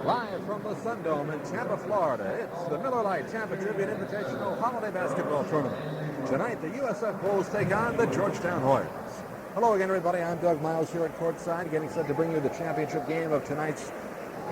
Live from the Sun Dome in Tampa, Florida, it's the Miller Lite Tampa Tribune Invitational Holiday Basketball Tournament. Tonight, the USF Bulls take on the Georgetown Hoyas. Hello again, everybody. I'm Doug Miles here at courtside, getting set to bring you the championship game of tonight's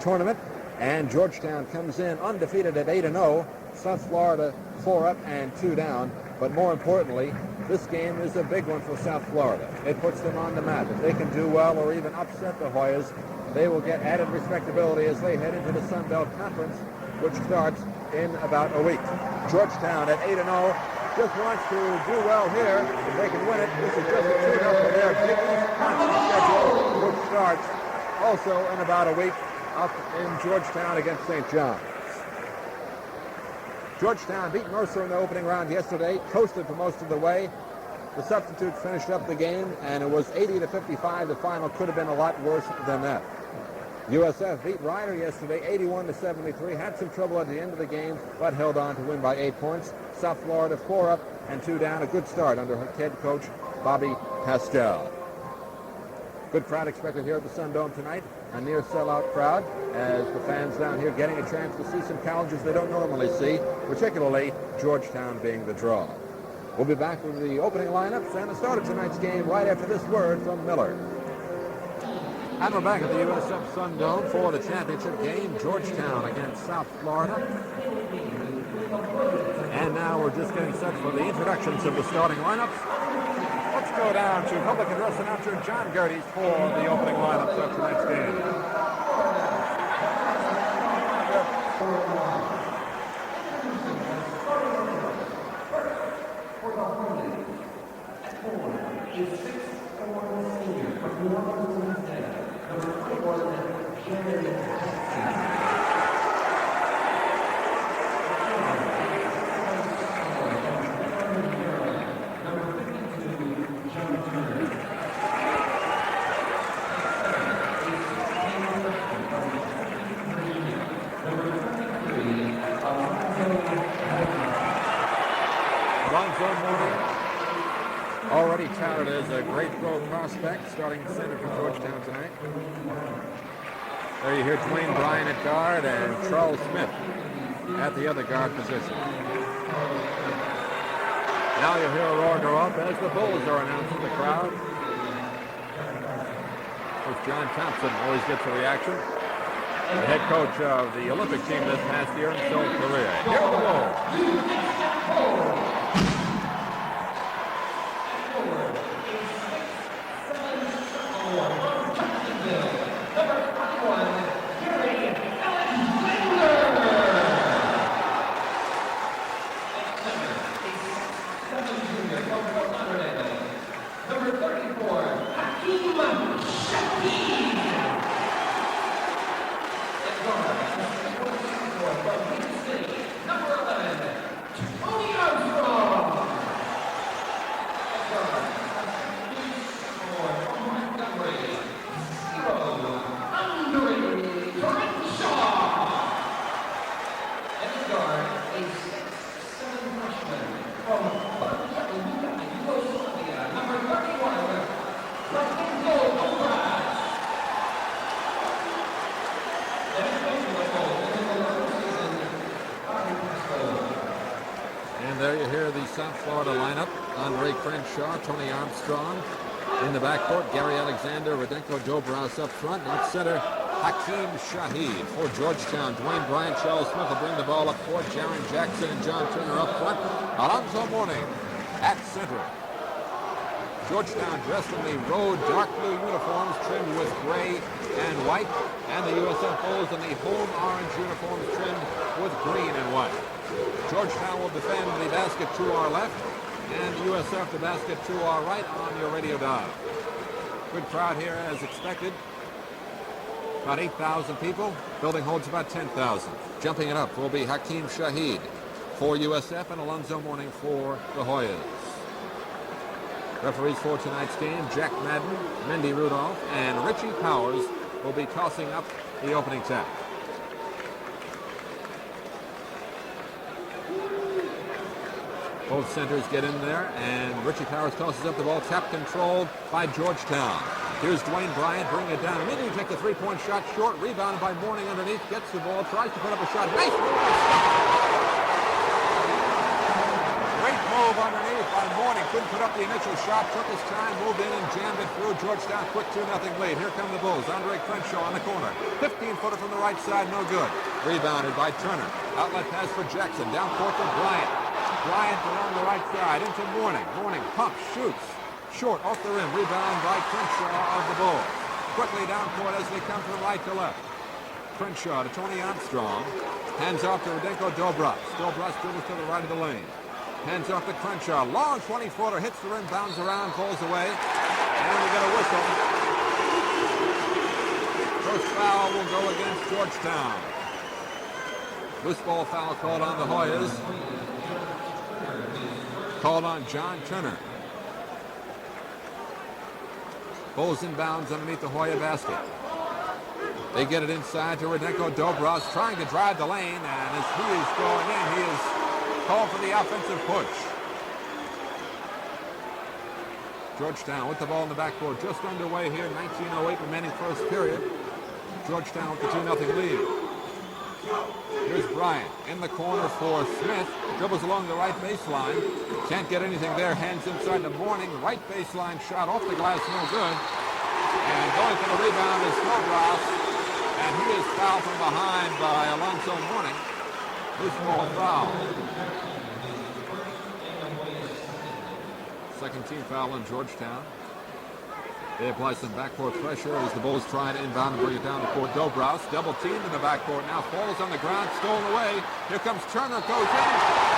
tournament. And Georgetown comes in undefeated at 8-0. South Florida 4 up and 2 down. But more importantly, this game is a big one for South Florida. It puts them on the map. If they can do well or even upset the Hoyas, they will get added respectability as they head into the Sun Belt Conference, which starts in about a week. Georgetown at 8-0 just wants to do well here. If they can win it, this is just a tune-up for their Big East Conference schedule, which starts also in about a week up in Georgetown against St. John's. Georgetown beat Mercer in the opening round yesterday, coasted for most of the way. The substitutes finished up the game, and it was 80-55. The final could have been a lot worse than that. USF beat Rider yesterday, 81-73. Had some trouble at the end of the game, but held on to win by 8 points. South Florida 4 up and 2 down. A good start under head coach Bobby Pascal. Good crowd expected here at the Sun Dome tonight. A near sellout crowd as the fans down here getting a chance to see some colleges they don't normally see, particularly Georgetown being the draw. We'll be back with the opening lineups and the start of tonight's game right after this word from Miller. And we're back at the USF Sun Dome for the championship game, Georgetown against South Florida. And now we're just getting set for the introductions of the starting lineups. Let's go down to public address announcer John Gerdes for the opening lineups of tonight's game. Already touted as a great throw prospect, starting center for Georgetown tonight. There you hear Dwayne Bryan at guard and Charles Smith at the other guard position. Now you'll hear a roar go up as the Bulls are announced to the crowd. Coach John Thompson always gets a reaction. The head coach of the Olympic team this past year in Seoul, Korea. Here are the Bulls. South Florida lineup. Andre Crenshaw, Tony Armstrong in the backcourt. Gary Alexander, Radenko Dobras up front. At center, Hakeem Shahid. For Georgetown, Dwayne Bryan, Charles Smith will bring the ball up court. Jaron Jackson and John Turner up front. Alonzo Mourning at center. Georgetown dressed in the road dark blue uniforms trimmed with gray and white. And the USF Bulls in the home orange uniforms trimmed with green and white. Georgetown will defend the basket to our left, and USF the basket to our right on your radio dial. Good crowd here as expected. About 8,000 people. Building holds about 10,000. Jumping it up will be Hakeem Shahid for USF and Alonzo Mourning for the Hoyas. Referees for tonight's game, Jack Madden, Mendy Rudolph, and Richie Powers will be tossing up the opening tap. Both centers get in there, and Richie Powers tosses up the ball, tap controlled by Georgetown. Here's Dwayne Bryant, bringing it down. Immediately takes a three-point shot short. Rebounded by Mourning underneath. Gets the ball. Tries to put up a shot. Nice move. Great move underneath by Mourning. Couldn't put up the initial shot. Took his time. Moved in and jammed it through. Georgetown quick 2-0 lead. Here come the Bulls. Andre Crenshaw on the corner. 15-footer from the right side. No good. Rebounded by Turner. Outlet pass for Jackson. Down court to Bryant. Bryant along the right side. Into Mourning. Mourning pumps. Shoots. Short off the rim. Rebound by Crenshaw of the Bulls. Quickly down court as they come from right to left. Crenshaw to Tony Armstrong. Hands off to Radenko Dobras. Dobras dribbles to the right of the lane. Hands off to Crenshaw. Long 20-footer. Hits the rim. Bounds around. Falls away. And we get a whistle. First foul will go against Georgetown. Loose ball foul called on the Hoyas. Called on John Turner. Bulls inbounds underneath the Hoya basket. They get it inside to Radenko Dobras, trying to drive the lane, and as he is going in, he is called for the offensive push. Georgetown with the ball in the backcourt, just underway here, 19:08 remaining first period. Georgetown with the 2-0 lead. Here's Bryant in the corner for Smith. Dribbles along the right baseline. Can't get anything there. Hands inside the Mourning. Right baseline shot off the glass. No good. And going for the rebound is Dobras. And he is fouled from behind by Alonzo Mourning. Loose ball foul. Second team foul on Georgetown. They apply some backcourt pressure as the Bulls try to inbound and bring it down to court. Dobras, double teamed in the backcourt, now falls on the ground, stolen away. Here comes Turner, goes in,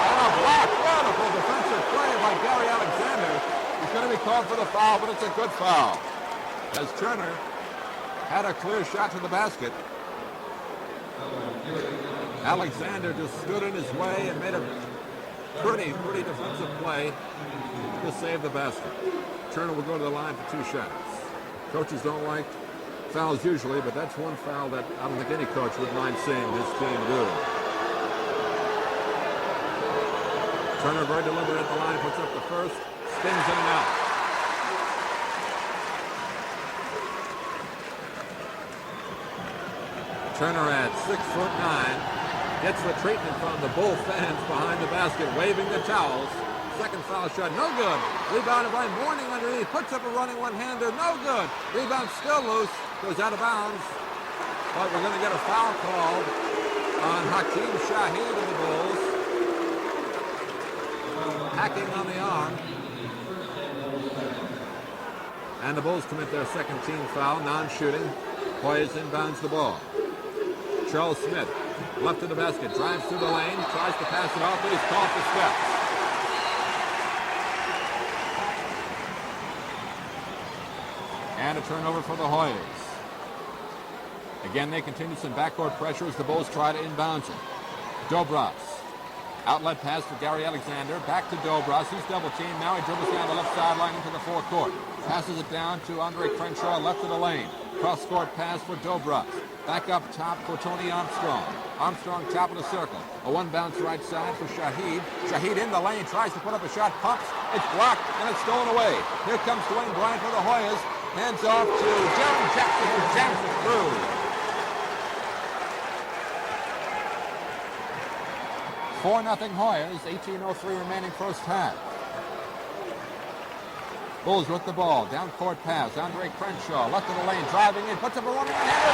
and a block. Wonderful defensive play by Gary Alexander. He's going to be called for the foul, but it's a good foul. As Turner had a clear shot to the basket, Alexander just stood in his way and made a pretty defensive play to save the basket. Turner will go to the line for 2 shots. Coaches don't like fouls usually, but that's one foul that I don't think any coach would mind seeing his team do. Turner very deliberate at the line, puts up the first, spins in and out. Turner at 6'9", gets the treatment from the Bull fans behind the basket, waving the towels. Second foul shot, no good. Rebounded by Mourning underneath. Puts up a running one-hander, no good. Rebound still loose, goes out of bounds. But we're going to get a foul called on Hakeem Shaheed of the Bulls. Hacking on the arm. And the Bulls commit their second team foul, non-shooting. Hoyas inbounds the ball. Charles Smith, left of the basket, drives through the lane, tries to pass it off, but he's called for steps. And a turnover for the Hoyas. Again, they continue some backcourt pressure as the Bulls try to inbounds it. Dobras. Outlet pass for Gary Alexander. Back to Dobras. He's double teamed. Now he dribbles down the left sideline into the forecourt. Passes it down to Andre Crenshaw, left of the lane. Cross-court pass for Dobras. Back up top for Tony Armstrong. Armstrong top of the circle. A one-bounce right side for Shaheed. Shaheed in the lane, tries to put up a shot, pumps. It's blocked, and it's stolen away. Here comes Dwayne Bryant for the Hoyas. Hands off to Jaron Jackson, who jams it through. Four 0 Hoyas, 18:03 remaining first half. Bulls with the ball, down court pass. Andre Crenshaw, left of the lane, driving in, puts up a running one-hander,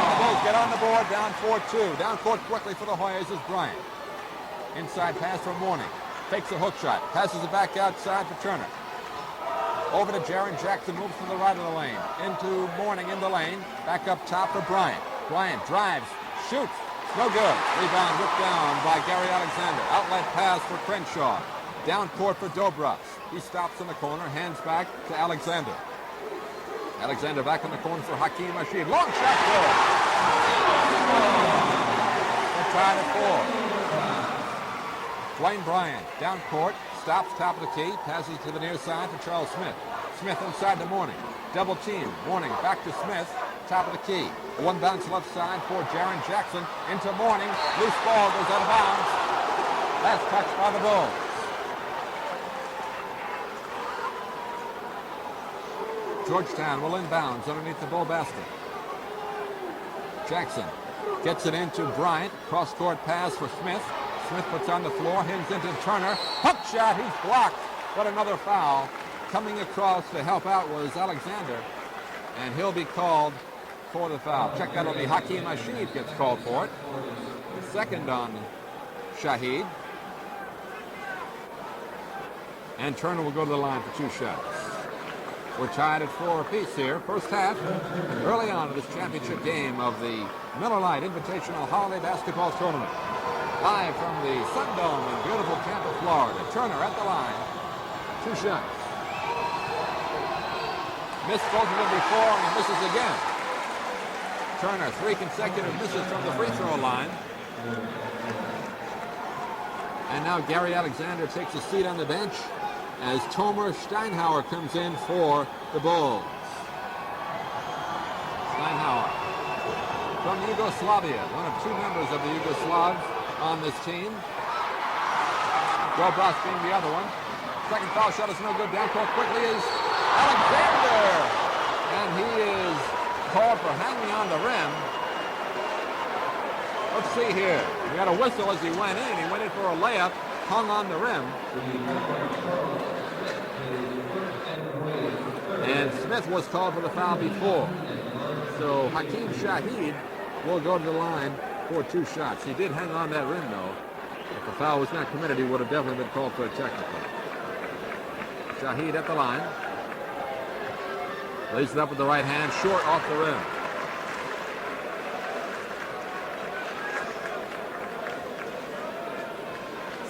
the Bulls get on the board, down 4-2. Down court quickly for the Hoyas is Bryant. Inside pass for Mourning. Takes a hook shot, passes it back outside for Turner. Over to Jaron Jackson, moves to the right of the lane. Into Mourning in the lane. Back up top for Bryant. Bryant drives, shoots. No good. Rebound whipped down by Gary Alexander. Outlet pass for Crenshaw. Down court for Dobras. He stops in the corner, hands back to Alexander. Alexander back in the corner for Hakeem Rashid. Long shot good. They're tied at 4. Dwayne Bryant, down court, stops top of the key, passes to the near side for Charles Smith. Smith inside to Mourning. Double team. Mourning back to Smith, top of the key. One bounce left side for Jaron Jackson. Into Mourning. Loose ball goes out of bounds. Last touch by the Bulls. Georgetown will inbounds underneath the Bull basket. Jackson gets it into Bryant. Cross-court pass for Smith. Smith puts on the floor, hands into Turner. Hook shot, he's blocked. But another foul. Coming across to help out was Alexander. And he'll be called for the foul. Check that, will be Hakeem Rashid gets called for it. Second on Shahid. And Turner will go to the line for 2 shots. We're tied at 4 apiece here. First half, early on in this championship game of the Miller Lite Invitational Holiday Basketball Tournament. Live from the Sun Dome in beautiful Tampa, Florida. Turner at the line. 2 shots. Missed both of them before and he misses again. Turner, 3 consecutive misses from the free throw line. And now Gary Alexander takes a seat on the bench as Tomer Steinhauer comes in for the Bulls. Steinhauer from Yugoslavia, one of 2 members of the Yugoslavs on this team. Dobros being the other one. Second foul shot is no good. Down court quickly is Alexander. And he is called for hanging on the rim. Let's see here. We got a whistle as he went in. He went in for a layup, hung on the rim. And Smith was called for the foul before. So Hakeem Shahid will go to the line for 2 shots. He did hang on that rim, though. If the foul was not committed, he would have definitely been called for a technical. Shahid at the line. Lays it up with the right hand, short off the rim.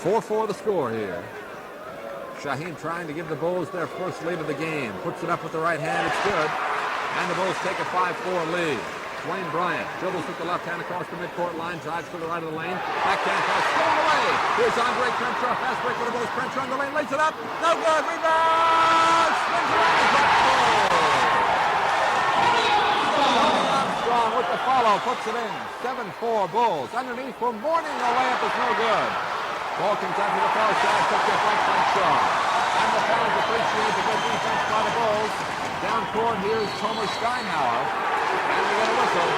.44 the score here. Shaheen trying to give the Bulls their first lead of the game. Puts it up with the right hand. It's good. And the Bulls take a 5-4 lead. Dwayne Bryant dribbles with the left hand across the midcourt line. Drives to the right of the lane. Backhand pass thrown away. Here's Andre Crenshaw. Fast break for the Bulls. Crenshaw in the lane. Lays it up. No good. Rebound. Swings around the front goal. Armstrong with the follow. Puts it in. 7-4 Bulls. Underneath for Mourning. The layup is no good. Ball comes out to the far side, took it by Crenshaw. And the fans appreciate the good defense by the Bulls. Down court, here's Tomer Steinhauer. And we get a whistle.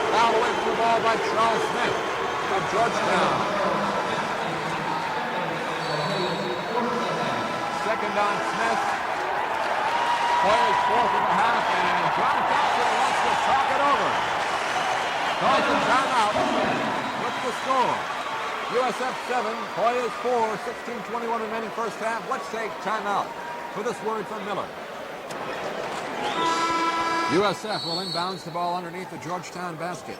Foul away from the ball by Charles Smith of Georgetown. Second on Smith. Hoyas 4th in the half, and John Thompson wants to talk it over. Calls the timeout. What's the score? USF 7, Hoyas 4, 16:21 remaining first half. Let's take timeout for this word from Miller. USF will inbounds the ball underneath the Georgetown basket.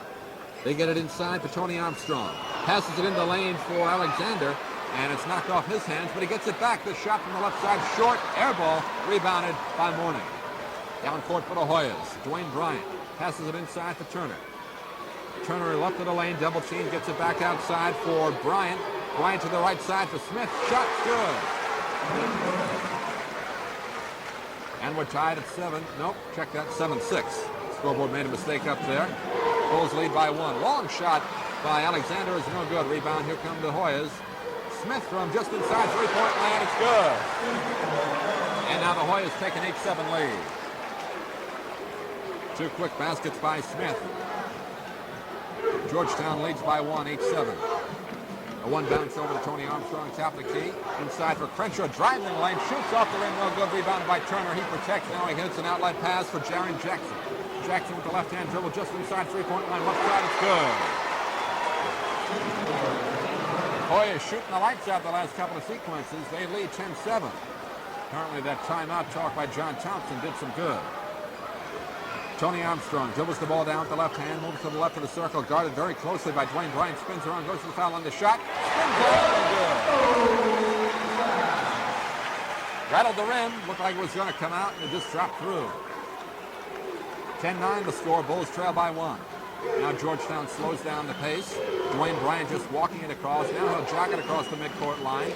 They get it inside for Tony Armstrong. Passes it in the lane for Alexander, and it's knocked off his hands, but he gets it back. The shot from the left side, short, air ball, rebounded by Mourning. Down court for the Hoyas. Dwayne Bryant passes it inside for Turner. Turner left of the lane, double team, gets it back outside for Bryant. Bryant to the right side for Smith. Shot's good. And we're tied at 7. Nope, check that, 7-6. Scoreboard made a mistake up there. Bulls lead by 1. Long shot by Alexander is no good. Rebound, here come the Hoyas. Smith from just inside three-point land, it's good. And now the Hoyas take an 8-7 lead. 2 quick baskets by Smith. Georgetown leads by 1, 8-7. A 1 bounce over to Tony Armstrong, top of the key. Inside for Crenshaw, driving the lane, shoots off the rim, no good. Rebounded by Turner, he protects. Now he hits an outlet pass for Jaren Jackson. Jackson with the left-hand dribble just inside three-point line. Left side, it's good. Hoyas shooting the lights out the last couple of sequences. They lead 10-7. Apparently that timeout talk by John Thompson did some good. Tony Armstrong dribbles the ball down with the left hand, moves to the left of the circle, guarded very closely by Dwayne Bryant, spins around, goes to the foul on the shot, spins around, good. Rattled the rim, looked like it was going to come out, and it just dropped through. 10-9 the score, Bulls trail by 1. Now Georgetown slows down the pace. Dwayne Bryant just walking it across. Now he'll jog it across the midcourt line.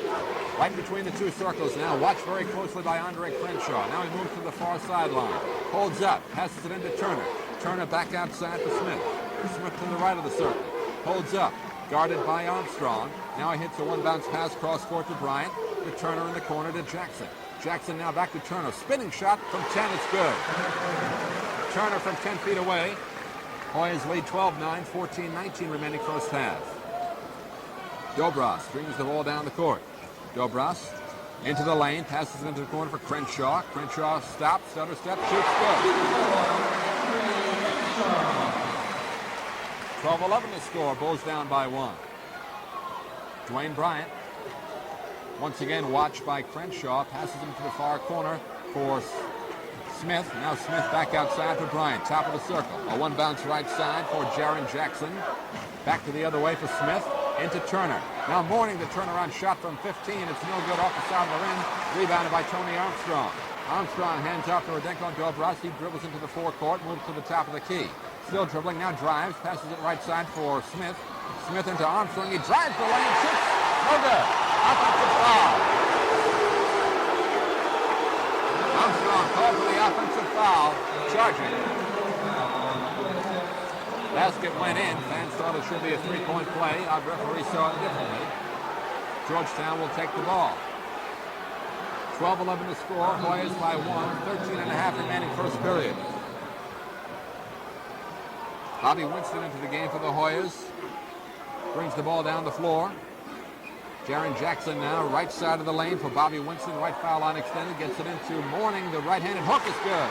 Right between the 2 circles now. Watched very closely by Andre Crenshaw. Now he moves to the far sideline. Holds up. Passes it into Turner. Turner back outside to Smith. Smith to the right of the circle. Holds up. Guarded by Armstrong. Now he hits a 1-bounce pass cross court to Bryant. To Turner in the corner to Jackson. Jackson now back to Turner. Spinning shot from 10. It's good. Turner from 10 feet away. Hoyas lead 12-9, 14-19 remaining first half. Dobras brings the ball down the court. Dobras into the lane, passes it into the corner for Crenshaw. Crenshaw stops, stutter step, shoots good. 12-11 to score. Bulls down by 1. Dwayne Bryant, once again watched by Crenshaw, passes him to the far corner for Smith. Now Smith back outside for Bryant. Top of the circle. A one bounce right side for Jaren Jackson. Back to the other way for Smith. Into Turner. Now Mourning the turnaround shot from 15. It's no good off the side of the rim. Rebounded by Tony Armstrong. Armstrong hands off to Rodenko and Dobras. He dribbles into the forecourt, moves to the top of the key. Still dribbling, now drives, passes it right side for Smith. Smith into Armstrong. He drives the lane, shoots. No good. Offensive foul. Armstrong called for the offensive foul. Charging. Basket went in. Fans thought it should be a three-point play. Our referee saw it differently. Georgetown will take the ball. 12-11 to score. Hoyas by 1. 13.5 remaining first period. Bobby Winston into the game for the Hoyas. Brings the ball down the floor. Jaren Jackson now right side of the lane for Bobby Winston. Right foul line extended. Gets it into Mourning. The right-handed hook is good.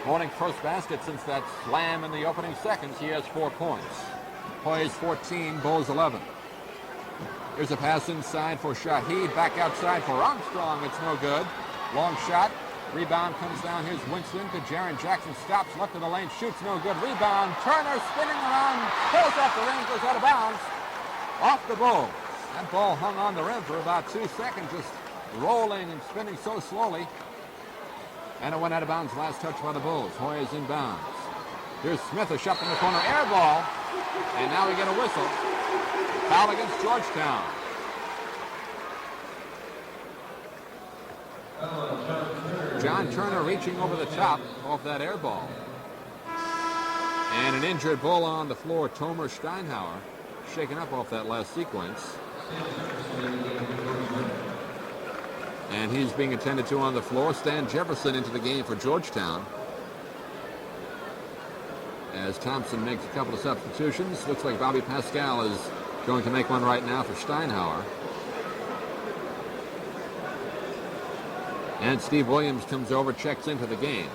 Mourning first basket since that slam in the opening seconds. He has 4 points. Hoyas 14, Bulls 11. Here's a pass inside for Shaheed. Back outside for Armstrong. It's no good. Long shot. Rebound comes down. Here's Winston to Jaren Jackson. Stops left of the lane. Shoots no good. Rebound. Turner spinning around. Pulls off the rim. Goes out of bounds. Off the Bulls. That ball hung on the rim for about 2 seconds. Just rolling and spinning so slowly. And it went out of bounds. Last touch by the Bulls. Hoyas inbounds. Here's Smith. A shot in the corner. Air ball. And now we get a whistle. Foul against Georgetown. John Turner reaching over the top off that air ball. And an injured Bull on the floor, Tomer Steinhauer, shaken up off that last sequence. And he's being attended to on the floor. Stan Jefferson into the game for Georgetown. As Thompson makes a couple of substitutions. Looks like Bobby Pascal is going to make one right now for Steinhauer. And Steve Williams comes over, checks into the game.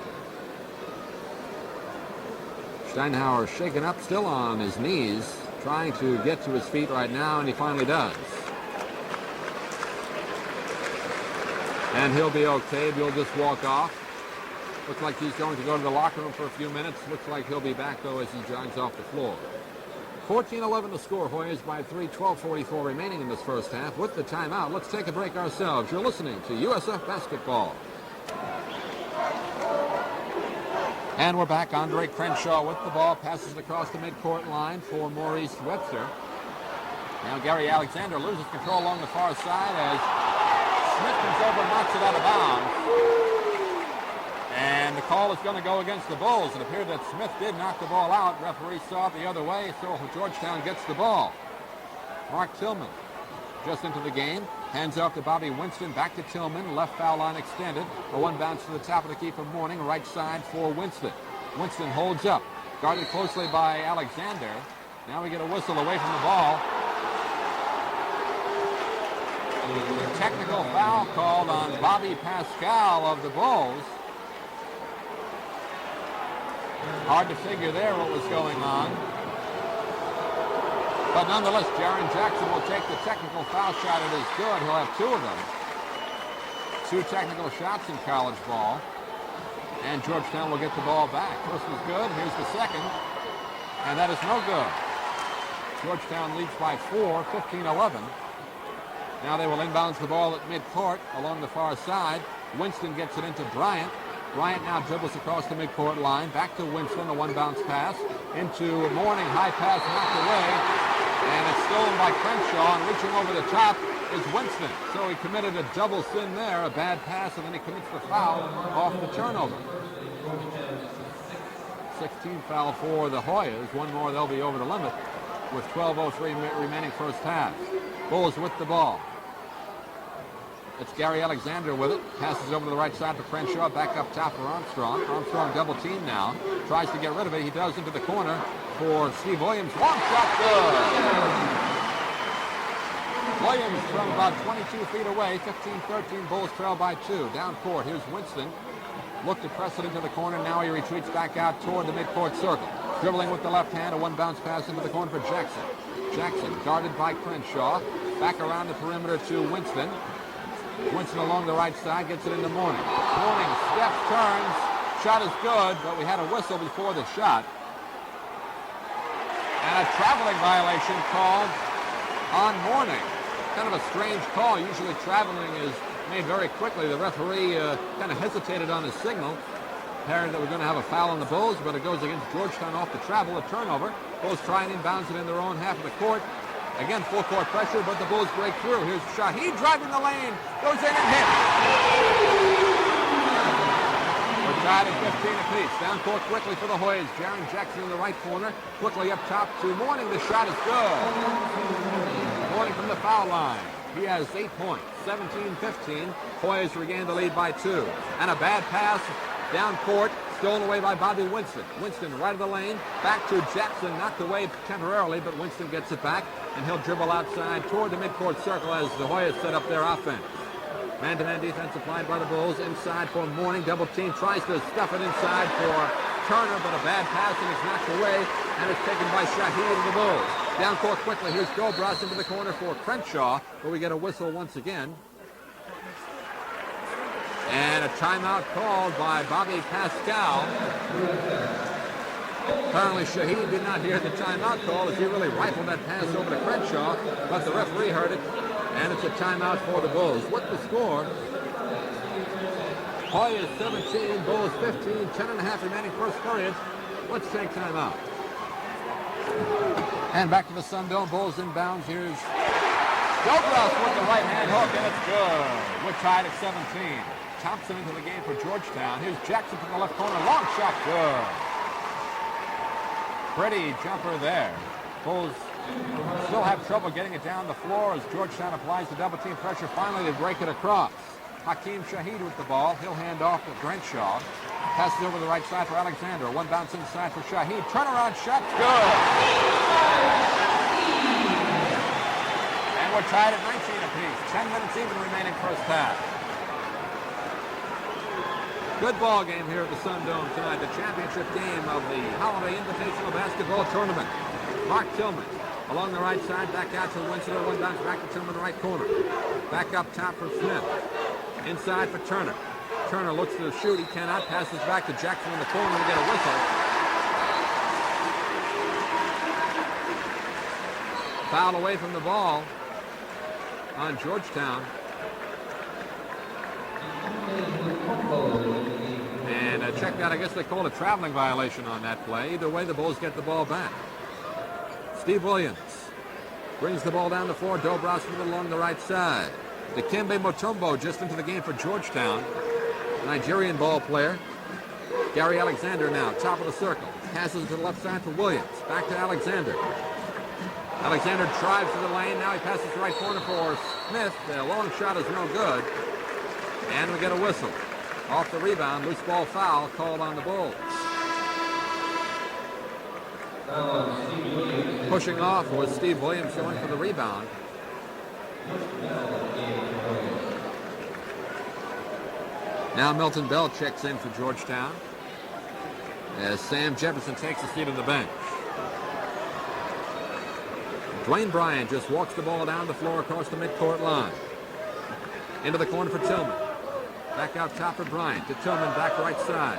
Steinhauer shaken up, still on his knees, trying to get to his feet right now, and he finally does. And he'll be okay. He'll just walk off. Looks like he's going to go to the locker room for a few minutes. Looks like he'll be back, though, as he jogs off the floor. 14-11 to score. Hoyas by 3, 12:44 remaining in this first half. With the timeout, let's take a break ourselves. You're listening to USF Basketball. And we're back. Andre Crenshaw with the ball. Passes it across the midcourt line for Maurice Webster. Now Gary Alexander loses control along the far side as Smith comes over and knocks it out of bounds. And the call is going to go against the Bulls. It appeared that Smith did knock the ball out. Referee saw it the other way, so Georgetown gets the ball. Mark Tillman just into the game. Hands off to Bobby Winston. Back to Tillman. Left foul line extended. A one bounce to the top of the key for Mourning. Right side for Winston. Winston holds up. Guarded closely by Alexander. Now we get a whistle away from the ball. Technical foul called on Bobby Pascal of the Bulls. Hard to figure there what was going on. But nonetheless, Jaren Jackson will take the technical foul shot. It is good. He'll have 2 of them. 2 technical shots in college ball. And Georgetown will get the ball back. First was good. Here's the second. And that is no good. Georgetown leads by 4, 15-11. Now they will inbounds the ball at midcourt along the far side. Winston gets it into Bryant. Bryant now dribbles across the midcourt line. Back to Winston, a one-bounce pass. Into Mourning, high pass knocked away. And it's stolen by Crenshaw. And reaching over the top is Winston. So he committed a double sin there, a bad pass, and then he commits the foul off the turnover. 16 foul for the Hoyas. One more, they'll be over the limit with 12:03 remaining first half. Bulls with the ball. It's Gary Alexander with it. Passes over to the right side for Crenshaw. Back up top for Armstrong. Armstrong double team now. Tries to get rid of it. He does into the corner for Steve Williams. Long shot, good. Williams from about 22 feet away. 15-13. Bulls trail by 2. Down court. Here's Winston. Looked to press it into the corner. Now he retreats back out toward the midcourt circle. Dribbling with the left hand. A one-bounce pass into the corner for Jackson. Jackson guarded by Crenshaw. Back around the perimeter to Winston. Winston along the right side gets it into Mourning. Mourning steps, turns. Shot is good, but we had a whistle before the shot. And a traveling violation called on Mourning. Kind of a strange call. Usually traveling is made very quickly. The referee kind of hesitated on his signal. Apparently that we're going to have a foul on the Bulls, but it goes against Georgetown off the travel, a turnover. Bulls try and inbounds it in their own half of the court. Again, full court pressure, but the Bulls break through. Here's Shaheed driving the lane, goes in and hits. We're tied at 15 apiece. Down court quickly for the Hoyas. Jaron Jackson in the right corner, quickly up top to Mourning. The shot is good. Mourning from the foul line. He has 8 points, 17-15. Hoyas regain the lead by 2. And a bad pass down court, stolen away by Bobby Winston. Winston right of the lane, back to Jackson, knocked away temporarily, but Winston gets it back, and he'll dribble outside toward the midcourt circle as the Hoyas set up their offense. Man-to-man defense applied by the Bulls. Inside for Mourning, double team, tries to stuff it inside for Turner, but a bad pass, and it's knocked away, and it's taken by Shaheed and the Bulls. Down court quickly, here's Dobras into the corner for Crenshaw, but we get a whistle once again. And a timeout called by Bobby Pascal. Apparently Shaheed did not hear the timeout call as he really rifled that pass over to Crenshaw, but the referee heard it, and it's a timeout for the Bulls. What's the score? Hoyas 17, Bulls 15, 10.5 remaining first period. Let's take timeout. And back to the Sun Dome. Bulls inbounds. Here's Dobras with the right-hand hook, and it's good. We're tied at 17. Thompson into the game for Georgetown. Here's Jackson from the left corner. Long shot, good. Pretty jumper there. Bulls still have trouble getting it down the floor as Georgetown applies the double team pressure. Finally, they break it across. Hakeem Shaheed with the ball. He'll hand off to Crenshaw. Passes over the right side for Alexander. One bounce inside for Shaheed. Turnaround shot, good. And we're tied at 19 apiece. 10 minutes even remaining first half. Good ball game here at the Sun Dome tonight. The championship game of the Holiday Invitational Basketball Tournament. Mark Tillman along the right side, back out to Winston. One bounce back to Tillman in the right corner. Back up top for Smith. Inside for Turner. Turner looks to shoot. He cannot. Passes back to Jackson in the corner to get a whistle. Foul away from the ball on Georgetown. And check that. I guess they called a traveling violation on that play. Either way, the Bulls get the ball back. Steve Williams brings the ball down the floor. Dobras with it along the right side. Dikembe Mutombo just into the game for Georgetown. Nigerian ball player. Gary Alexander now, top of the circle. Passes to the left side for Williams. Back to Alexander. Alexander drives to the lane. Now he passes the right corner for Smith. The long shot is no good. And we get a whistle. Off the rebound, loose ball foul called on the Bulls. Pushing off was Steve Williams going for the rebound. Now Milton Bell checks in for Georgetown as Sam Jefferson takes a seat on the bench. Dwayne Bryant just walks the ball down the floor across the midcourt line. Into the corner for Tillman. Back out top for Bryant. To Tillman, back right side.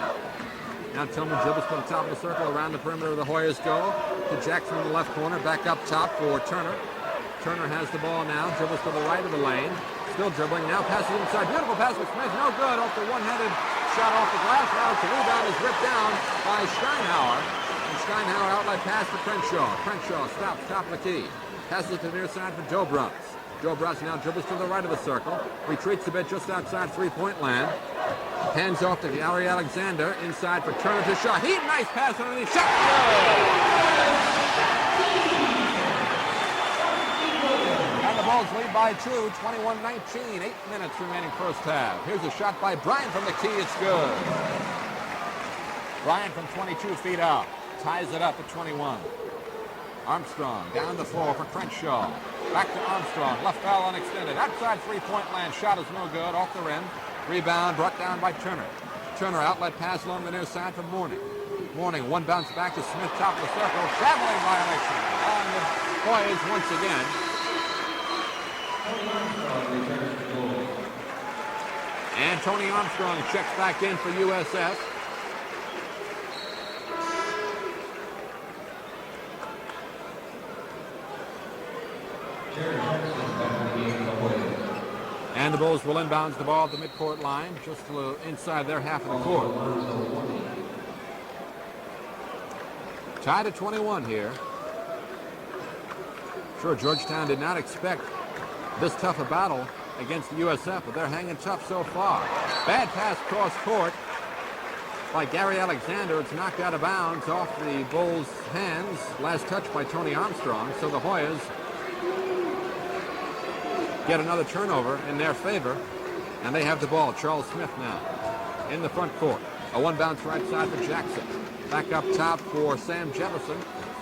Now Tillman dribbles to the top of the circle. Around the perimeter of the Hoyas go. To Jackson in the left corner. Back up top for Turner. Turner has the ball now. Dribbles to the right of the lane. Still dribbling. Now passes inside. Beautiful pass with Smith. No good. Off the one-handed shot off the glass. Now the rebound is ripped down by Steinhauer. And Steinhauer outlet pass to Crenshaw. Crenshaw stops top of the key. Passes it to the near side for Dobras. Dobras now dribbles to the right of the circle. Retreats a bit just outside three-point land. Hands off to Gary Alexander. Inside for Turner to Shaheed. Nice pass underneath. Shot. And the Bulls Bulls lead by 2, 21-19. 8 minutes remaining first half. Here's a shot by Bryant from the key. It's good. Bryant from 22 feet out. Ties it up at 21. Armstrong down the floor for Crenshaw. Back to Armstrong. Left foul unextended. Outside three-point land. Shot is no good. Off the rim. Rebound brought down by Turner. Turner outlet pass along the near side for Mourning. Mourning, one bounce back to Smith, top of the circle. Traveling violation on the Hoyas once again. And Tony Armstrong checks back in for USF. And the Bulls will inbounds the ball at the midcourt line, just inside their half of the court. Tied at 21 here. Sure, Georgetown did not expect this tough a battle against the USF, but they're hanging tough so far. Bad pass cross court by Gary Alexander. It's knocked out of bounds off the Bulls' hands. Last touch by Tony Armstrong, so the Hoyas get another turnover in their favor, and they have the ball. Charles Smith now in the front court. A one bounce right side for Jackson. Back up top for Sam Jefferson.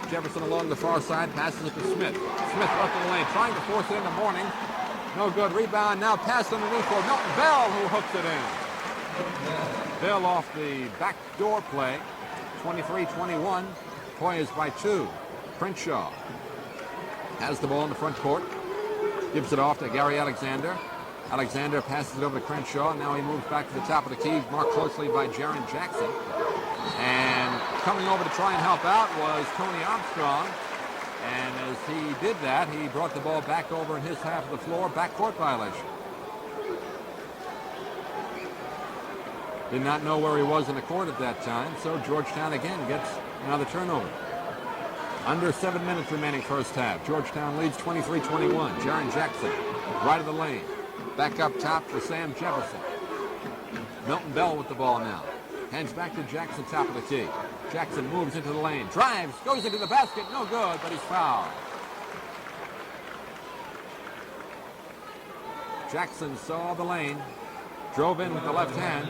Jefferson along the far side, passes it to Smith. Smith left in the lane, trying to force it in the Mourning. No good. Rebound now passed underneath for Milton Bell, who hooks it in. Bell off the backdoor play. 23-21. Hoyas by 2. Crenshaw has the ball in the front court. Gives it off to Gary Alexander. Alexander passes it over to Crenshaw. Now he moves back to the top of the key, marked closely by Jaren Jackson. And coming over to try and help out was Tony Armstrong. And as he did that, he brought the ball back over in his half of the floor. Backcourt violation. Did not know where he was in the court at that time, so Georgetown again gets another turnover. Under 7 minutes remaining first half. Georgetown leads 23-21. Jaren Jackson, right of the lane. Back up top for Sam Jefferson. Milton Bell with the ball now. Hands back to Jackson, top of the key. Jackson moves into the lane. Drives, goes into the basket. No good, but he's fouled. Jackson saw the lane. Drove in with the left hand.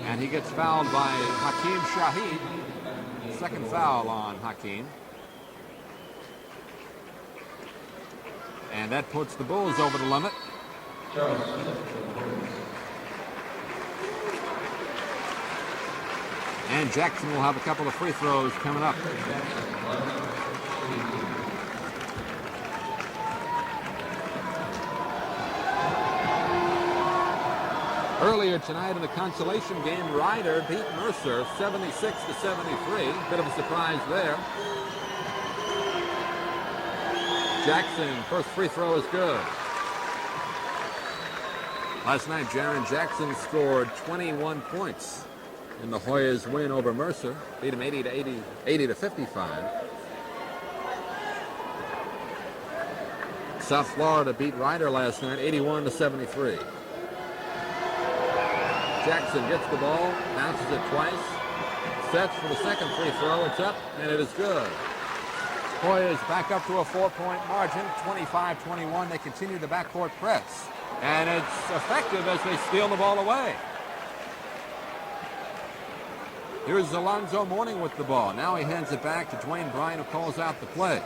And he gets fouled by Hakeem Shahid. Second foul on Hakeem. And that puts the Bulls over the limit. And Jackson will have a couple of free throws coming up. Earlier tonight in the consolation game, Ryder beat Mercer 76-73. Bit of a surprise there. Jackson, first free throw is good. Last night, Jaren Jackson scored 21 points in the Hoyas' win over Mercer. Beat him 80-55. South Florida beat Ryder last night 81-73. Jackson gets the ball, bounces it twice, sets for the second free throw. It's up, and it is good. Hoyas back up to a 4-point margin, 25-21. They continue the backcourt press. And it's effective as they steal the ball away. Here's Alonzo Mourning with the ball. Now he hands it back to Dwayne Bryan, who calls out the play.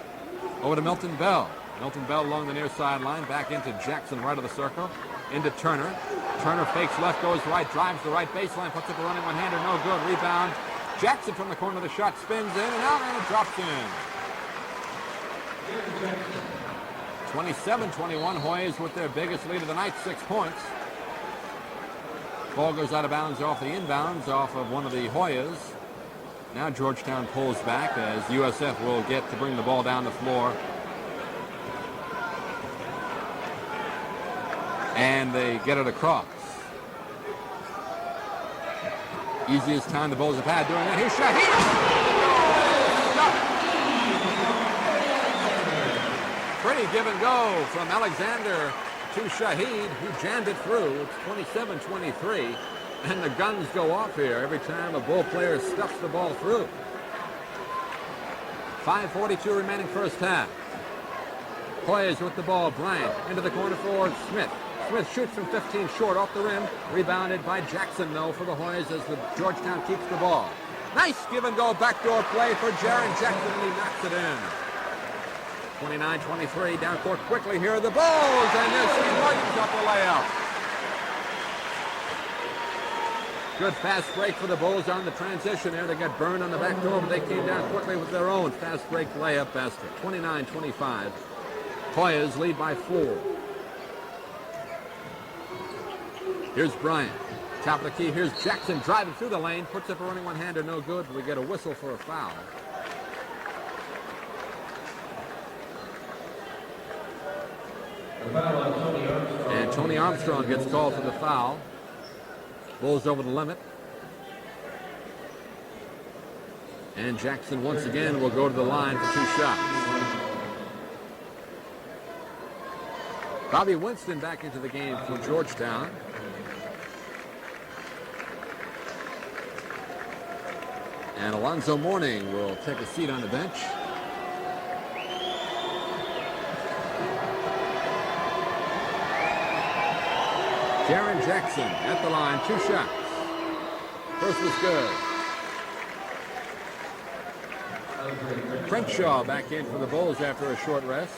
Over to Milton Bell. Milton Bell along the near sideline, back into Jackson, right of the circle. Into Turner. Turner fakes left, goes right, drives the right baseline, puts up a running one-hander, no good. Rebound. Jackson from the corner of the shot, spins in and out, and it drops in. 27-21, Hoyas with their biggest lead of the night, 6 points. Ball goes out of bounds off the inbounds, off of one of the Hoyas. Now Georgetown pulls back as USF will get to bring the ball down the floor. And they get it across. Easiest time the Bulls have had doing that. Here's Shahid. Pretty give and go from Alexander to Shahid, who jammed it through. It's 27-23, and the guns go off here every time a Bull player stuffs the ball through. 5:42 remaining first half. Hoyas with the ball. Bryant into the corner for Smith. Smith shoots from 15 short off the rim. Rebounded by Jackson, though, for the Hoyas as the Georgetown keeps the ball. Nice give-and-go backdoor play for Jaron Jackson, and he knocks it in. 29-23, down court quickly here. The Bulls, and there's Steve Williams up the layup. Good fast break for the Bulls on the transition there. They got burned on the back door, but they came down quickly with their own fast break layup basket. 29-25. Hoyas lead by 4. Here's Bryant. Top of the key. Here's Jackson driving through the lane. Puts up a running one-hander. No good. We get a whistle for a foul. And Tony Armstrong gets called for the foul. Bulls over the limit. And Jackson once again will go to the line for 2 shots. Bobby Winston back into the game for Georgetown. And Alonzo Mourning will take a seat on the bench. Jaron Jackson at the line, 2 shots. First was good. Crenshaw back in for the Bulls after a short rest.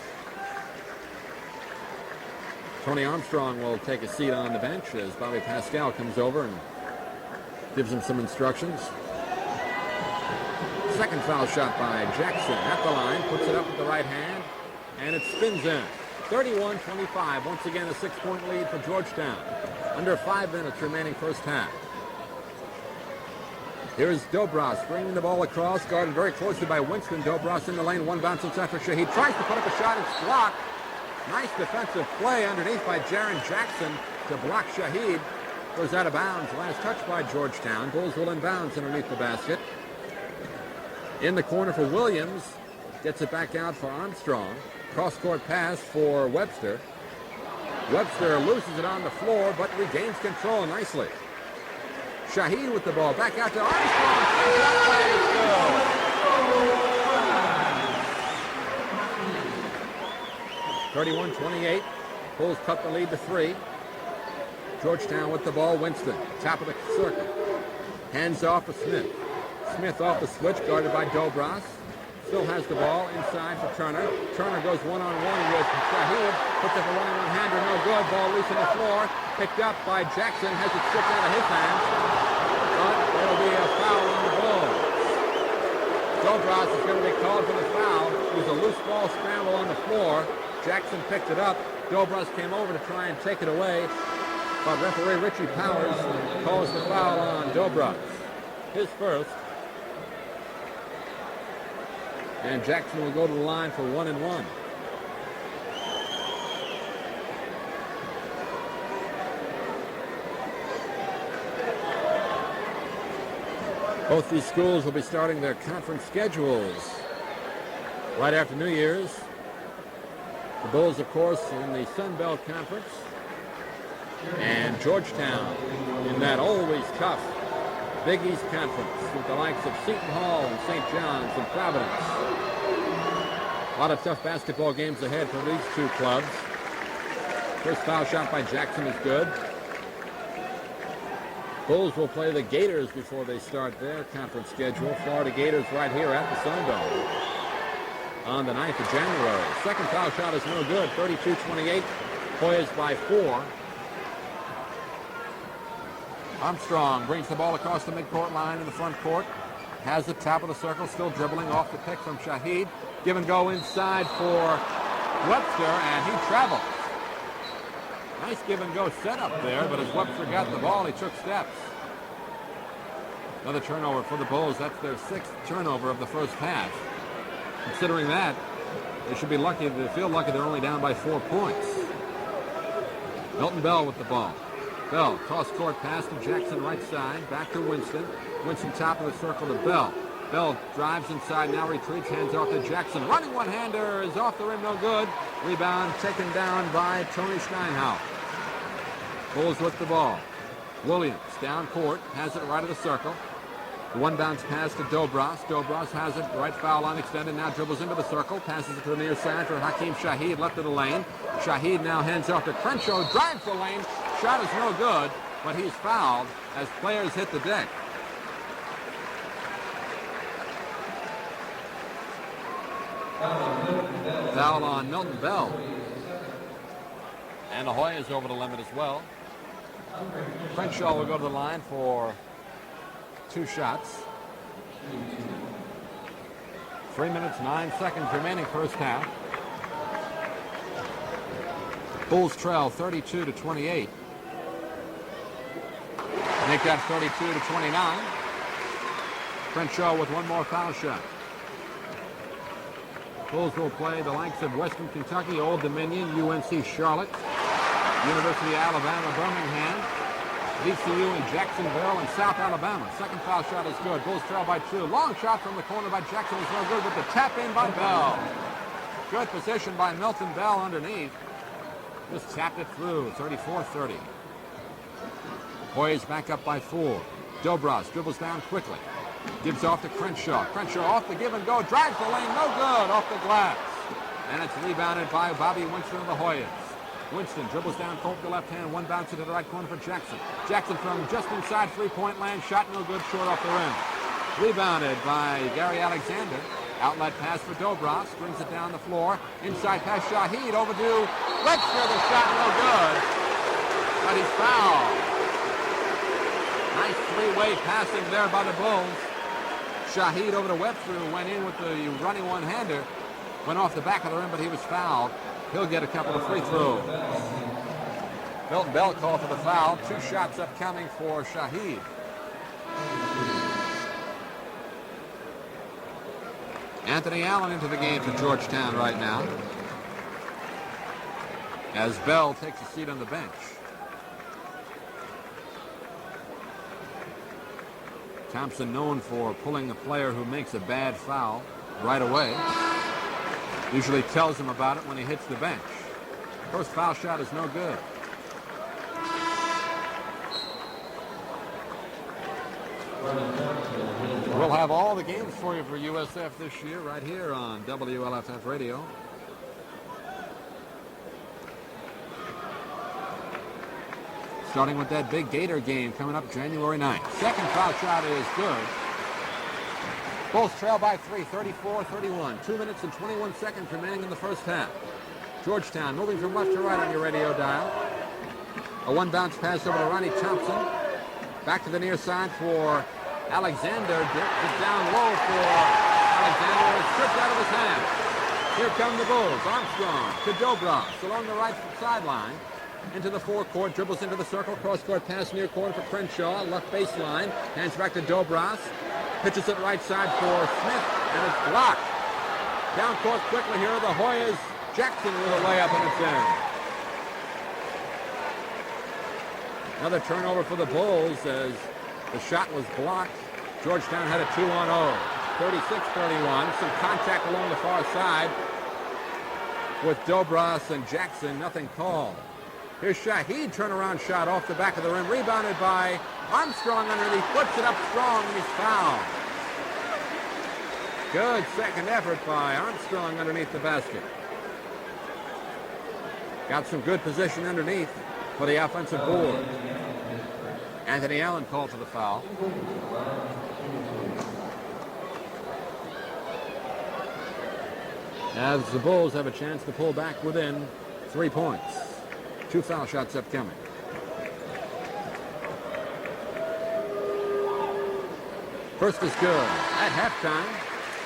Tony Armstrong will take a seat on the bench as Bobby Pascal comes over and gives him some instructions. Second foul shot by Jackson at the line, puts it up with the right hand, and it spins in. 31-25, once again a 6-point lead for Georgetown. Under 5 minutes remaining first half. Here's Dobras bringing the ball across, guarded very closely by Winston. Dobras in the lane, one bounce inside for Shahid. Tries to put up a shot, it's blocked. Nice defensive play underneath by Jaron Jackson to block Shahid. Goes out of bounds. Last touch by Georgetown. Bulls will inbounds underneath the basket. In the corner for Williams. Gets it back out for Armstrong. Cross-court pass for Webster. Webster loses it on the floor, but regains control nicely. Shahid with the ball. Back out to Armstrong. 31-28. Bulls cut the lead to 3. Georgetown with the ball. Winston. Top of the circle. Hands off to Smith. Smith off the switch, guarded by Dobras. Still has the ball inside for Turner. Turner goes one-on-one with Shahid. Puts up a running one-hander, no good. Ball loose on the floor. Picked up by Jackson. Has it stripped out of his hands. But there'll be a foul on the Bulls. Dobras is going to be called for the foul. It was a loose ball scramble on the floor. Jackson picked it up. Dobras came over to try and take it away. But referee Richie Powers calls the foul on Dobras. His first. And Jackson will go to the line for 1-1. Both these schools will be starting their conference schedules right after New Year's. The Bulls, of course, in the Sun Belt Conference. And Georgetown in that always tough Big East Conference with the likes of Seton Hall and St. John's and Providence. A lot of tough basketball games ahead for these two clubs. First foul shot by Jackson is good. Bulls will play the Gators before they start their conference schedule. Florida Gators right here at the Sun Dome on the 9th of January. Second foul shot is no good. 32-28. Hoyas by 4. Armstrong brings the ball across the midcourt line in the front court. Has the top of the circle, still dribbling off the pick from Shahid. Give and go inside for Webster, and he travels. Nice give and go setup there, but as Webster got the ball, he took steps. Another turnover for the Bulls. That's their 6th turnover of the first half. Considering that, they should be lucky. They feel lucky they're only down by 4 points. Milton Bell with the ball. Bell, cross-court pass to Jackson right side, back to Winston. Winston top of the circle to Bell. Bell drives inside, now retreats, hands off to Jackson. Running one-hander is off the rim, no good. Rebound taken down by Tony Steinhauer. Bulls with the ball. Williams down court, has it right of the circle. One bounce pass to Dobras. Dobras has it, right foul line extended, now dribbles into the circle, passes it to the near side for Hakeem Shahid, left of the lane. Shahid now hands off to Crenshaw, drives the lane, shot is no good, but he's fouled as players hit the deck. Foul on Milton Bell. And the Hoyas over the limit as well. Crenshaw will go to the line for 2 shots. 3 minutes, 9 seconds remaining first half. Bulls trail 32-28. Make that 32-29. Crenshaw with one more foul shot. Bulls will play the likes of Western Kentucky, Old Dominion, UNC Charlotte, University of Alabama, Birmingham, VCU in Jacksonville, and South Alabama. Second foul shot is good. Bulls trail by 2. Long shot from the corner by Jackson is no good, but the tap in by Bell. Good position by Milton Bell underneath. Just tapped it through. 34-30. Hoyas back up by 4. Dobras dribbles down quickly. Gives off to Crenshaw. Crenshaw off the give and go. Drives the lane. No good. Off the glass. And it's rebounded by Bobby Winston of the Hoyas. Winston dribbles down court to the left hand. One bounce to the right corner for Jackson. Jackson from just inside three-point land. Shot no good. Short off the rim. Rebounded by Gary Alexander. Outlet pass for Dobras. Brings it down the floor. Inside pass Shahid. Overdue. Webster. The shot no good. But he's fouled. Nice three-way passing there by the Bulls. Shahid over to Webster, who went in with the running one-hander. Went off the back of the rim, but he was fouled. He'll get a couple of free throws. Milton Bell called for the foul. 2 shots upcoming for Shahid. Anthony Allen into the game for Georgetown right now, as Bell takes a seat on the bench. Thompson known for pulling the player who makes a bad foul right away. Usually tells him about it when he hits the bench. First foul shot is no good. We'll have all the games for you for USF this year right here on WLFF Radio. Starting with that big Gator game coming up January 9th. Second foul shot is good. Bulls trail by 3, 34-31. 2 minutes and 21 seconds remaining in the first half. Georgetown moving from left to right on your radio dial. A one bounce pass over to Ronnie Thompson. Back to the near side for Alexander. It's down low for Alexander. It's stripped out of his hand. Here come the Bulls. Armstrong to Dobras along the right sideline. Into the forecourt, dribbles into the circle, cross-court pass near corner for Crenshaw, left baseline, hands back to Dobras, pitches it right side for Smith, and it's blocked. Down court quickly here, the Hoyas. Jackson with a layup, and it's in. Another turnover for the Bulls as the shot was blocked. Georgetown had a 2-on-0, 36-31. Some contact along the far side with Dobras and Jackson, nothing called. Here's Shahid, turnaround shot off the back of the rim, rebounded by Armstrong underneath, puts it up strong, and he's fouled. Good second effort by Armstrong underneath the basket. Got some good position underneath for the offensive board. Anthony Allen called for the foul. As the Bulls have a chance to pull back within 3 points. 2 foul shots upcoming. First is good at halftime.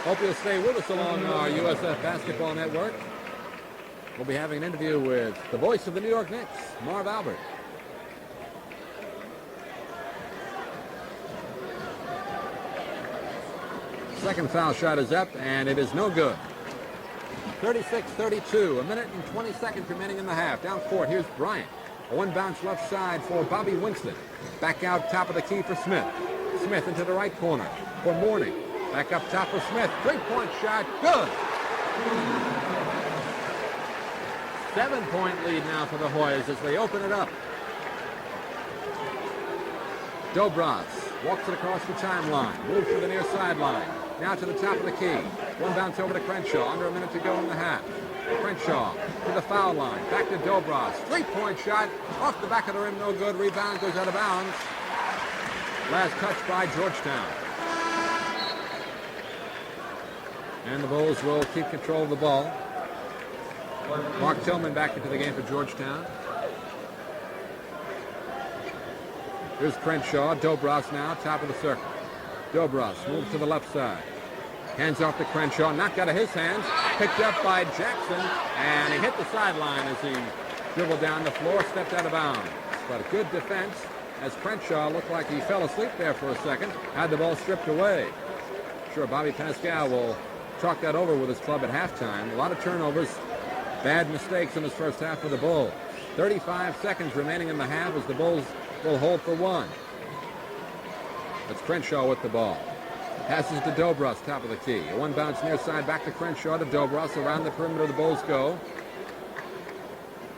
Hope you'll stay with us along our USF Basketball Network. We'll be having an interview with the voice of the New York Knicks, Marv Albert. Second foul shot is up, and it is no good. 36-32, a minute and 20 seconds remaining in the half. Down court, here's Bryant. A one bounce left side for Bobby Winston. Back out top of the key for Smith. Smith into the right corner for Mourning. Back up top for Smith. 3-point shot, good. 7-point lead now for the Hoyas as they open it up. Dobras Walks it across the timeline. Moves to the near sideline. Now to the top of the key. One bounce over to Crenshaw. Under a minute to go in the half. Crenshaw to the foul line. Back to Dobros. Three-point shot. Off the back of the rim. No good. Rebound goes out of bounds. Last touch by Georgetown. And the Bulls will keep control of the ball. Mark Tillman back into the game for Georgetown. Here's Crenshaw. Dobros now, top of the circle. Dobros moves to the left side. Hands off to Crenshaw. Knocked out of his hands. Picked up by Jackson. And he hit the sideline as he dribbled down the floor. Stepped out of bounds. But a good defense as Crenshaw looked like he fell asleep there for a second. Had the ball stripped away. Sure, Bobby Pascal will talk that over with his club at halftime. A lot of turnovers. Bad mistakes in this first half for the Bulls. 35 seconds remaining in the half as the Bulls will hold for one. That's Crenshaw with the ball. Passes to Dobros, top of the key. A one bounce near side back to Crenshaw to Dobros. Around the perimeter the Bulls go.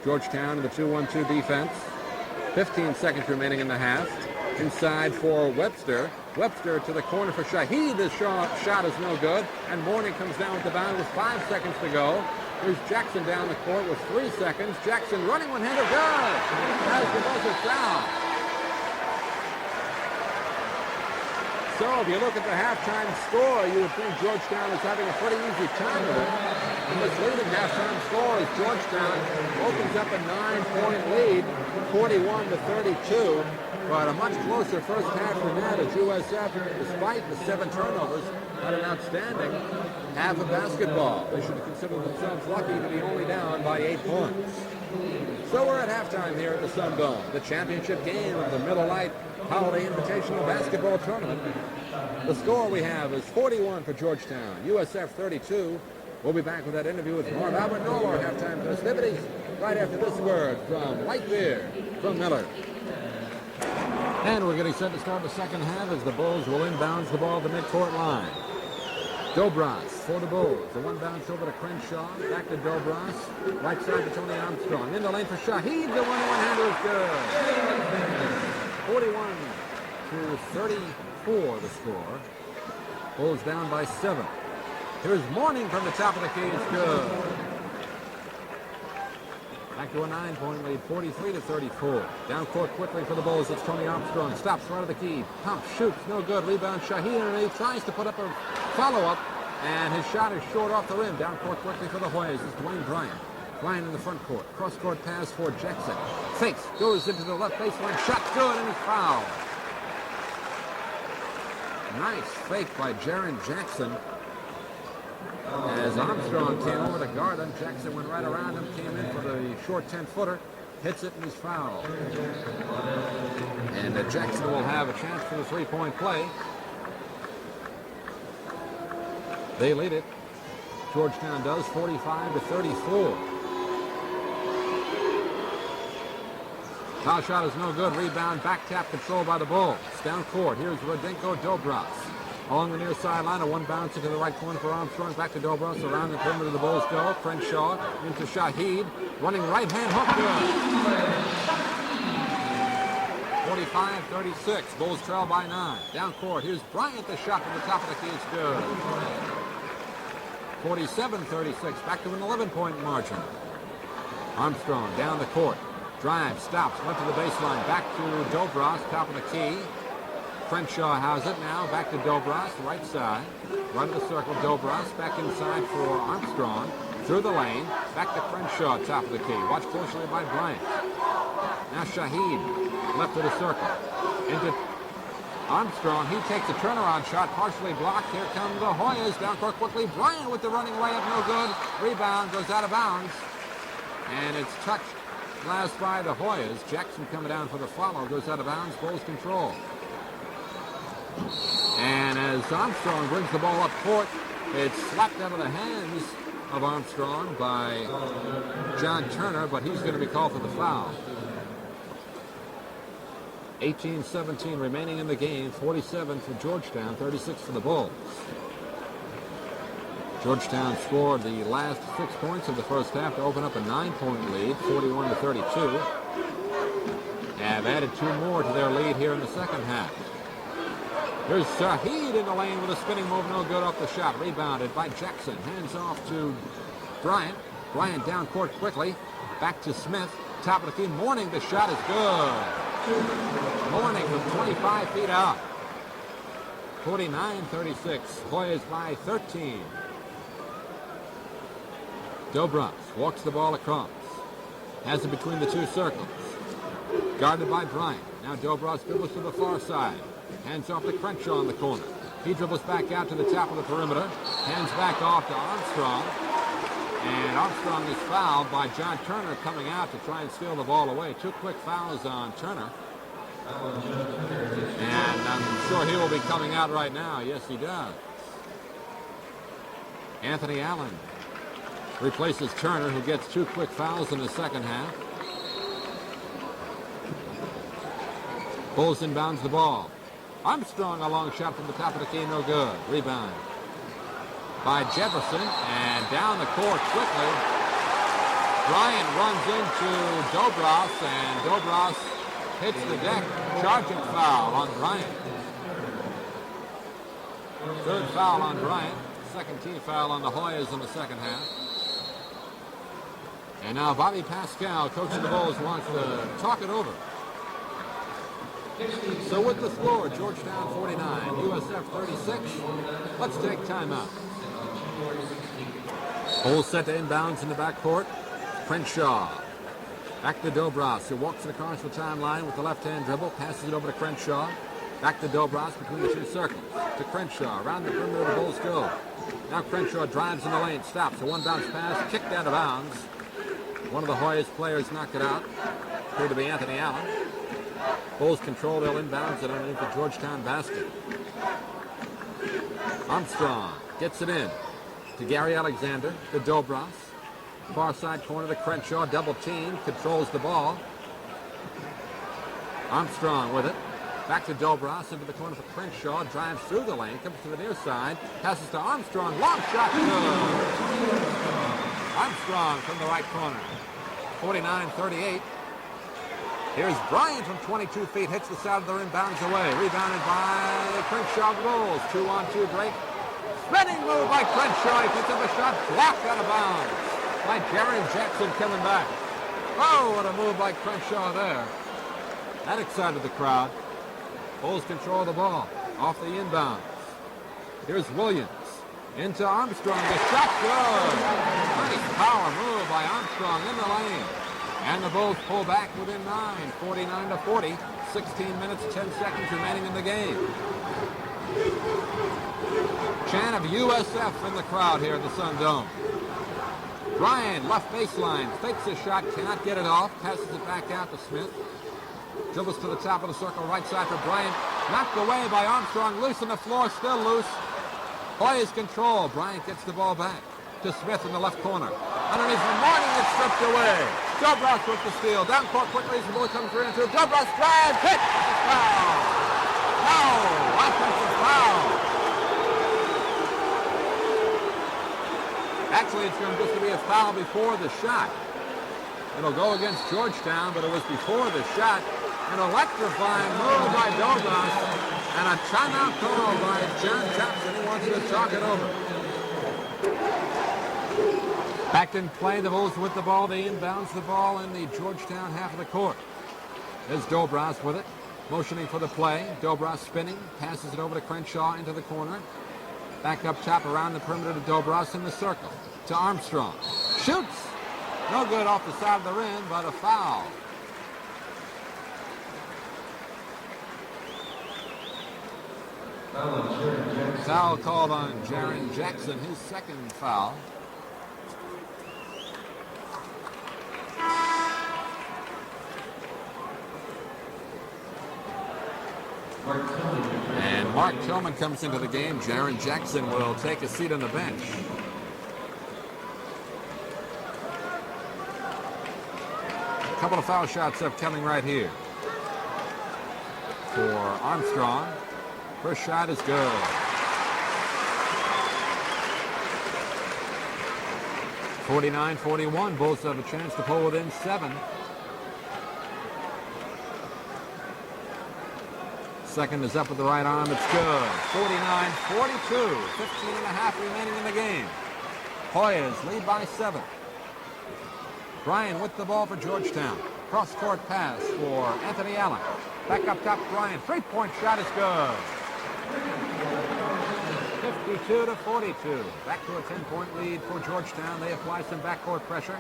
Georgetown in the 2-1-2 defense. 15 seconds remaining in the half. Inside for Webster. Webster to the corner for Shaheed. The shot is no good. And Mourning comes down with the bound with 5 seconds to go. Here's Jackson down the court with 3 seconds. Jackson running one-handed. Good! Has the buzzer sound. So if you look at the halftime score, you would think Georgetown is having a pretty easy time with it. And this leading halftime score is Georgetown opens up a 9-point lead, 41-32. But a much closer first half than that as USF, despite the 7 turnovers, had an outstanding half of basketball. They should have considered themselves lucky to be only down by 8 points. So we're at halftime here at the Sun Dome, the championship game of the Miller Lite Holiday Invitational Basketball Tournament. The score we have is 41 for Georgetown, USF 32. We'll be back with that interview with Marv Albert and all our halftime festivities right after this word from White Beer from Miller. And we're getting set to start the second half as the Bulls will inbounds the ball at the midcourt line. Dobros for the Bulls. The one bounce over to Crenshaw. Back to Dobros. Right side to Tony Armstrong. In the lane for Shaheed. The one-hander is good. 41-34 the score. Bulls down by 7. Here's Mourning from the top of the key. It's good. Back to a 9-point lead, 43-34. Down court quickly for the Bulls. It's Tony Armstrong. Stops right of the key. Pumps, shoots, no good. Rebound Shaheed, and he tries to put up a follow-up, and his shot is short off the rim. Down court quickly for the Hoyas. It's Dwayne Bryant. Bryant in the front court. Cross-court pass for Jackson. Fakes, goes into the left baseline. Shot good, and he's fouled. Nice fake by Jaren Jackson. As Armstrong came over to guard him, Jackson went right around him, came in for the short 10-footer, hits it, and he's fouled. And Jackson will have a chance for the three-point play. They lead it. Georgetown does, 45-34. Foul shot is no good. Rebound, back tap control by the Bulls. Down court, here's Rodenko Dobros. Along the near sideline, a one bounce into the right corner for Armstrong. Back to Dobros. Around the perimeter of the Bulls go. Crenshaw into Shaheed. Running right hand hook. Good. 45-36. Bulls trail by 9. Down court. Here's Bryant. The shot from the top of the key. It's good. 47-36. Back to an 11-point margin. Armstrong down the court. Drive. Stops. Went to the baseline. Back to Dobros. Top of the key. Crenshaw has it now. Back to Dobros, right side. Run to the circle. Dobros back inside for Armstrong. Through the lane. Back to Crenshaw, top of the key. Watched closely by Bryant. Now Shaheed, left of the circle. Into Armstrong. He takes a turnaround shot, partially blocked. Here come the Hoyas. Down court quickly. Bryant with the running layup, no good. Rebound goes out of bounds. And it's touched last by the Hoyas. Jackson coming down for the follow. Goes out of bounds. Bulls control. And as Armstrong brings the ball up court, it's slapped out of the hands of Armstrong by John Turner, but he's going to be called for the foul. 18-17 remaining in the game, 47 for Georgetown, 36 for the Bulls. Georgetown scored the last 6 points of the first half to open up a 9-point lead, 41-32. Have added 2 more to their lead here in the second half. Here's Shahid in the lane with a spinning move, no good off the shot. Rebounded by Jackson. Hands off to Bryant. Bryant down court quickly. Back to Smith. Top of the key. Mourning, the shot is good. Mourning from 25 feet out. 49-36. Hoyas by 13. Dobras walks the ball across. Has it between the two circles. Guarded by Bryant. Now Dobras dribbles to the far side. Hands off to Crenshaw in the corner. He dribbles back out to the top of the perimeter. Hands back off to Armstrong. And Armstrong is fouled by John Turner coming out to try and steal the ball away. 2 quick fouls on Turner. And I'm sure he will be coming out right now. Yes, he does. Anthony Allen replaces Turner, who gets 2 quick fouls in the second half. Bulls inbounds the ball. Armstrong, a long shot from the top of the key, no good. Rebound by Jefferson, and down the court quickly. Bryant runs into Dobras, and Dobras hits the deck. Charging foul on Bryant. 3rd foul on Bryant. 2nd team foul on the Hoyas in the second half. And now Bobby Pascal, coach of the Bulls, wants to talk it over. So with the score, Georgetown 49, USF 36. Let's take timeout. Bulls set to inbounds in the backcourt. Crenshaw. Back to Dobras, who walks it across the timeline with the left-hand dribble. Passes it over to Crenshaw. Back to Dobras between the two circles. To Crenshaw. Around the perimeter the Bulls go. Now Crenshaw drives in the lane. Stops. A one-bounce pass. Kicked out of bounds. One of the Hoyas players knocked it out. Appeared to be Anthony Allen. Bulls control. They'll inbounds it underneath the Georgetown basket. Armstrong gets it in to Gary Alexander, to Dobras. Far side corner to Crenshaw. Double team. Controls the ball. Armstrong with it. Back to Dobras into the corner for Crenshaw. Drives through the lane. Comes to the near side. Passes to Armstrong. Long shot. Good. Armstrong from the right corner. 49-38. Here's Bryant from 22 feet. Hits the side of the rim. Bounds away. Rebounded by Crenshaw. Bulls. 2-on-2 break. Spinning move by Crenshaw. He puts up a shot. Blocked out of bounds by Jaren Jackson coming back. Oh, what a move by Crenshaw there. That excited the crowd. Bulls control the ball. Off the inbounds. Here's Williams. Into Armstrong. The shot good. Nice power move by Armstrong in the lane. And the Bulls pull back within 9. 49-40. 16 minutes, 10 seconds remaining in the game. Chant of USF in the crowd here at the Sun Dome. Bryant, left baseline, fakes a shot, cannot get it off, passes it back out to Smith. Dribbles to the top of the circle, right side for Bryant. Knocked away by Armstrong, loose on the floor, still loose. Hoyas control. Bryant gets the ball back to Smith in the left corner. Underneath the Mourning, it's stripped away. Dobras with the steal. Down court quickly as the ball comes through into Dobras drive, hit, foul. No, offensive foul. Actually, it's going to be a foul before the shot. It'll go against Georgetown, but it was before the shot. An electrifying move by Dobras, and a timeout call by John Thompson. He wants to talk it over. Back in play, the Bulls with the ball. They inbounds the ball in the Georgetown half of the court. There's Dobras with it, motioning for the play. Dobras spinning, passes it over to Crenshaw into the corner. Back up top around the perimeter to Dobras in the circle. To Armstrong. Shoots! No good off the side of the rim, but a foul. Foul called on Jaren Jackson, his second foul. And Mark Tillman comes into the game. Jaren Jackson will take a seat on the bench. A couple of foul shots upcoming right here for Armstrong. First shot is good. (49-41). Bulls have a chance to pull within 7. Second is up with the right arm. It's good. 49-42. 15 and a half remaining in the game. Hoyas lead by 7. Bryan with the ball for Georgetown. Cross-court pass for Anthony Allen. Back up top, Bryan. Three-point shot is good. 52-42. Back to a 10-point lead for Georgetown. They apply some backcourt pressure.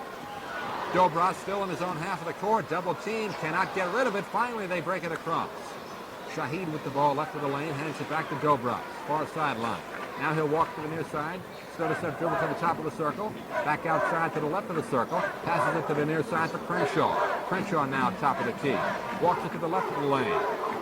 Dobras still in his own half of the court. Double team. Cannot get rid of it. Finally, they break it across. Shahid with the ball left of the lane. Hands it back to Dobras. Far sideline. Now he'll walk to the near side. Step dribble to the top of the circle. Back outside to the left of the circle. Passes it to the near side for Crenshaw. Crenshaw now top of the key. Walks it to the left of the lane.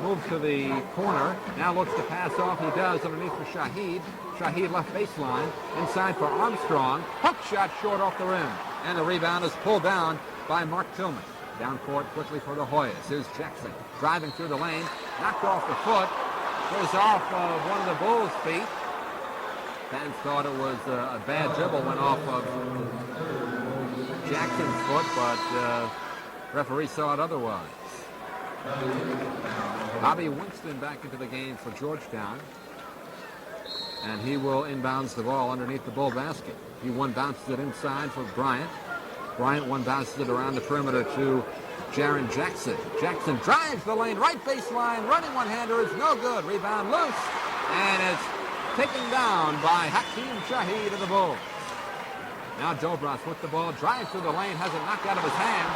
Moves to the corner. Now looks to pass off. He does underneath for Shahid. Shahid left baseline. Inside for Armstrong. Hook shot short off the rim. And the rebound is pulled down by Mark Tillman. Down court quickly for the Hoyas. Here's Jackson driving through the lane. Knocked off the foot. Goes off of one of the Bulls' feet. Fans thought it was a bad dribble. Went off of Jackson's foot, but referee saw it otherwise. Bobby Winston back into the game for Georgetown. And he will inbounds the ball underneath the Bull basket. He one bounces it inside for Bryant. Bryant one bounces it around the perimeter to Jaren Jackson. Jackson drives the lane, right baseline, running one-hander is no good. Rebound loose, and it's taken down by Hakeem Shahid of the Bulls. Now Dobras with the ball, drives through the lane, has it knocked out of his hands,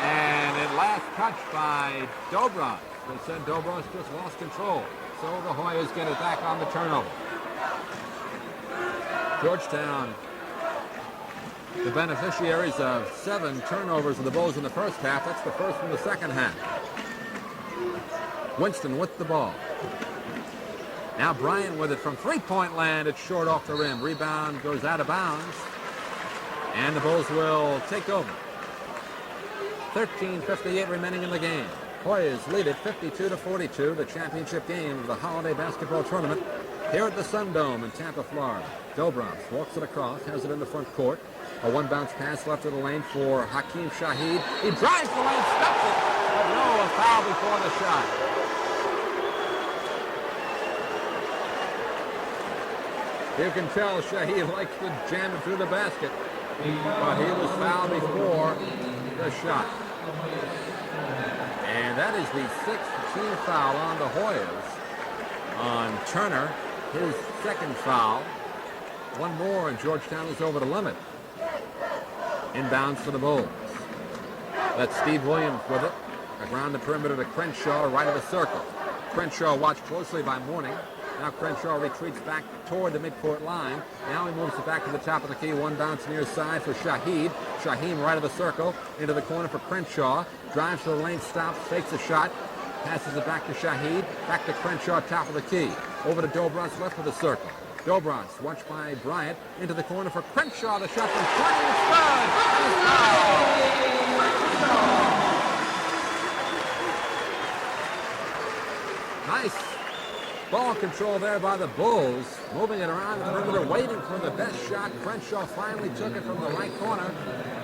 and at last touched by Dobras. They said Dobras just lost control, so the Hoyas get it back on the turnover. Georgetown, the beneficiaries of 7 turnovers of the Bulls in the first half. That's the first from the second half. Winston with the ball. Now Bryan with it from three-point land. It's short off the rim. Rebound goes out of bounds. And the Bulls will take over. 13:58 remaining in the game. Hoyas lead it 52-42, the championship game of the Holiday Basketball Tournament here at the Sun Dome in Tampa, Florida. Dobras walks it across, has it in the front court. A one-bounce pass left of the lane for Hakeem Shahid. He drives the lane, stops it, but no, a foul before the shot. You can tell Shahid likes to jam it through the basket, but he was fouled before the shot. And that is the 6th team foul on the Hoyas. On Turner, his second foul. One more and Georgetown is over the limit. Inbounds for the Bulls. That's Steve Williams with it. Around the perimeter to Crenshaw, right of the circle. Crenshaw watched closely by Mourning. Now Crenshaw retreats back toward the midcourt line. Now he moves it back to the top of the key. One bounce near side for Shahid. Shaheen right of the circle. Into the corner for Crenshaw. Drives to the lane, stops, fakes a shot. Passes it back to Shahid. Back to Crenshaw, top of the key. Over to Dobras, left of the circle. Dobras, watched by Bryant, into the corner for Crenshaw. The shot from 20 is good. Nice ball control there by the Bulls. Moving it around the perimeter, waiting for the best shot. Crenshaw finally took it from the right corner.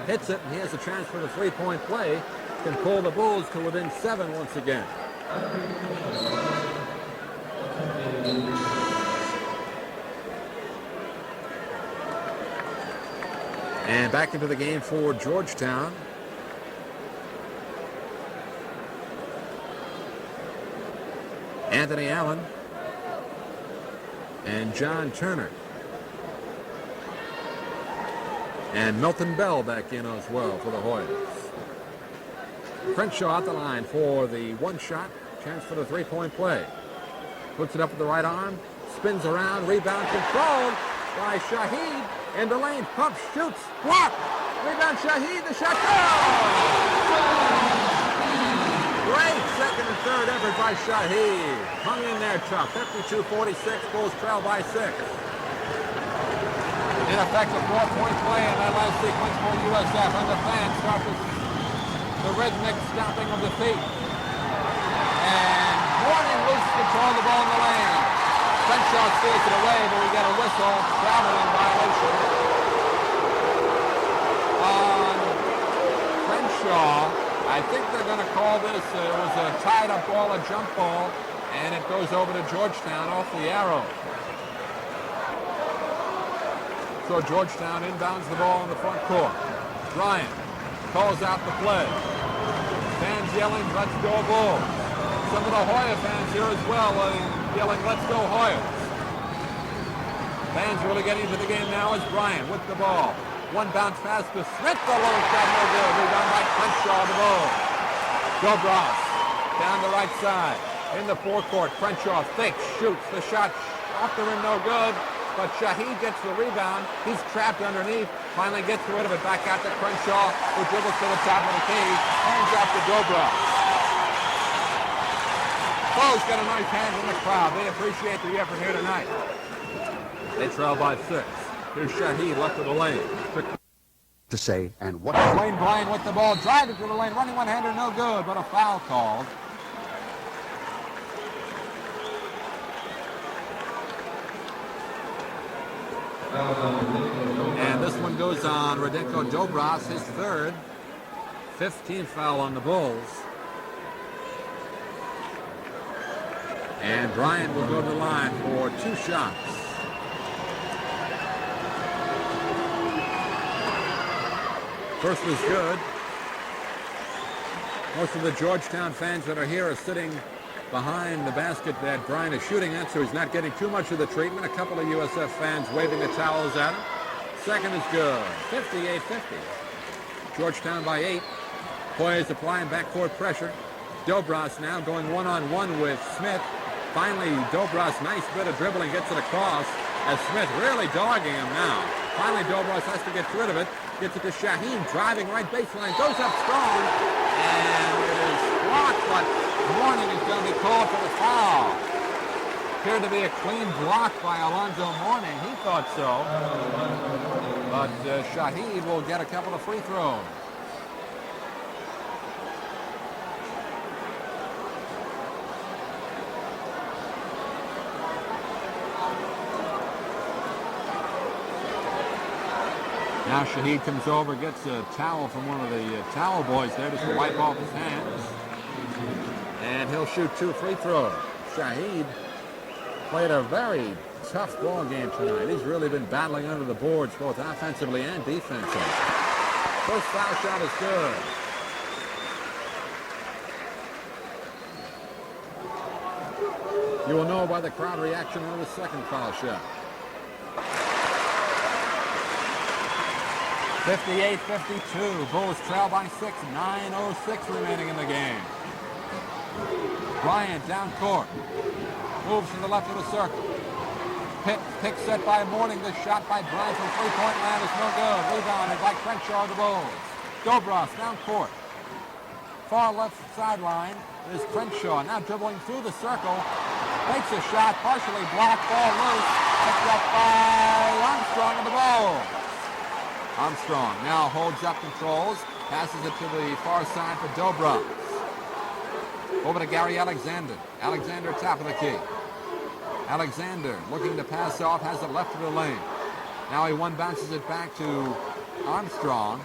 Hits it, and he has a chance for the three-point play. Can pull the Bulls to within 7 once again. And back into the game for Georgetown. Anthony Allen and John Turner. And Milton Bell back in as well for the Hoyas. Crenshaw at the line for the one shot. Chance for the three-point play. Puts it up with the right arm. Spins around. Rebound controlled by Shahid. In the lane. Pump, shoots. Block. Rebound Shahid. The shot goes! Great second and third effort by Shahid. Hung in there tough. 52-46. Bulls trail by 6. In effect, a 4-point play in that last sequence for USF. And the fans start the rhythmic stomping of the feet. And Mourning loses control of the ball in the lane. Crenshaw steals it away, but we get a whistle. Traveling violation on Crenshaw. I think they're going to call this, it was a tied-up ball, a jump ball, And it goes over to Georgetown off the arrow. So Georgetown inbounds the ball in the front court. Bryant calls out the play. Fans yelling, "Let's go Bulls." Some of the Hoya fans here as well yelling, "Let's go Hoyas." Fans really getting into the game now as Bryant with the ball. One bounce pass to Smith. The low shot, no good. Rebound by Crenshaw, the Bulls. Dobras down the right side. In the forecourt, Crenshaw fakes, shoots. The shot off the rim, no good. But Shaheed gets the rebound. He's trapped underneath. Finally gets rid of it. Back out to Crenshaw, who dribbles to the top of the key. Hands off to Dobras. Bulls got a nice hand in the crowd. They appreciate the effort here tonight. They trail by 6. Here's Shaheed left of the lane. To say and what Wayne Bryant with the ball, driving to the lane, running one-hander, no good, but a foul called. And this one goes on Radenko Dobras, his third, 15th foul on the Bulls. And Bryant will go to the line for 2 shots. First was good. Most of the Georgetown fans that are here are sitting behind the basket that Bryant is shooting at, so he's not getting too much of the treatment. A couple of USF fans waving the towels at him. Second is good. 58-50. Georgetown by 8. Hoyas applying backcourt pressure. Dobras now going one-on-one with Smith. Finally, Dobras, nice bit of dribbling, gets it across as Smith really dogging him now. Finally, Dobras has to get rid of it. Gets it to Shaheen, driving right baseline, goes up strong, and it is blocked, but Mourning is going to be called for the foul. Appeared to be a clean block by Alonzo Mourning. He thought so. But Shaheed will get a couple of free throws. Now Shaheed comes over, gets a towel from one of the towel boys there just to wipe off his hands. And he'll shoot 2 free throws. Shaheed played a very tough ball game tonight. He's really been battling under the boards both offensively and defensively. First foul shot is good. You will know by the crowd reaction on the second foul shot. 58-52. Bulls trail by 6. 9:06 remaining in the game. Bryant down court. Moves to the left of the circle. Pick set by Mourning. The shot by Bryant from three-point land is no good. Rebounded by Crenshaw of the Bulls. Dobras down court. Far left sideline is Crenshaw. Now dribbling through the circle. Makes a shot. Partially blocked. Ball loose. Picked up by Armstrong of the Bulls. Armstrong now holds up, controls, passes it to the far side for Dobras. Over to Gary Alexander. Alexander top of the key. Alexander looking to pass off, has it left of the lane. Now he bounces it back to Armstrong,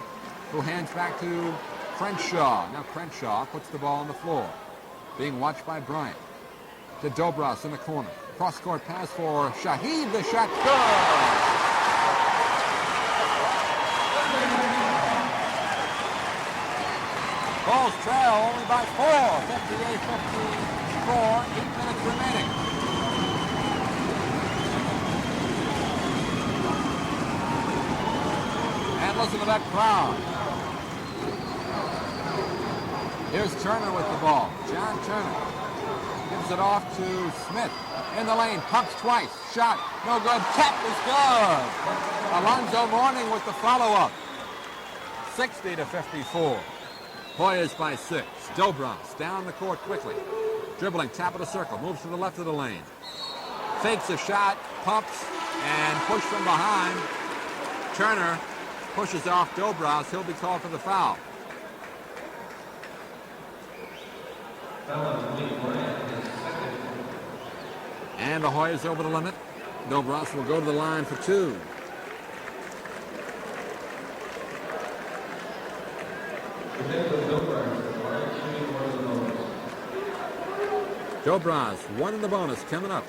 who hands back to Crenshaw. Now Crenshaw puts the ball on the floor, being watched by Bryant. To Dobras in the corner. Cross-court pass for Shaheed. The shot good. Bulls trail only by 4. 58-54. 8 minutes remaining. And listen to that crowd. Here's Turner with the ball. John Turner gives it off to Smith. In the lane, pumps twice. Shot, no good. Tap is good. Alonzo Mourning with the follow-up. 60-54. Hoyas by 6. Dobras down the court quickly. Dribbling, top of the circle. Moves to the left of the lane. Fakes a shot, pumps, and pushed from behind. Turner pushes off Dobras. He'll be called for the foul. And the Hoyas over the limit. Dobras will go to the line for 2. Dobras, one in the bonus, coming up.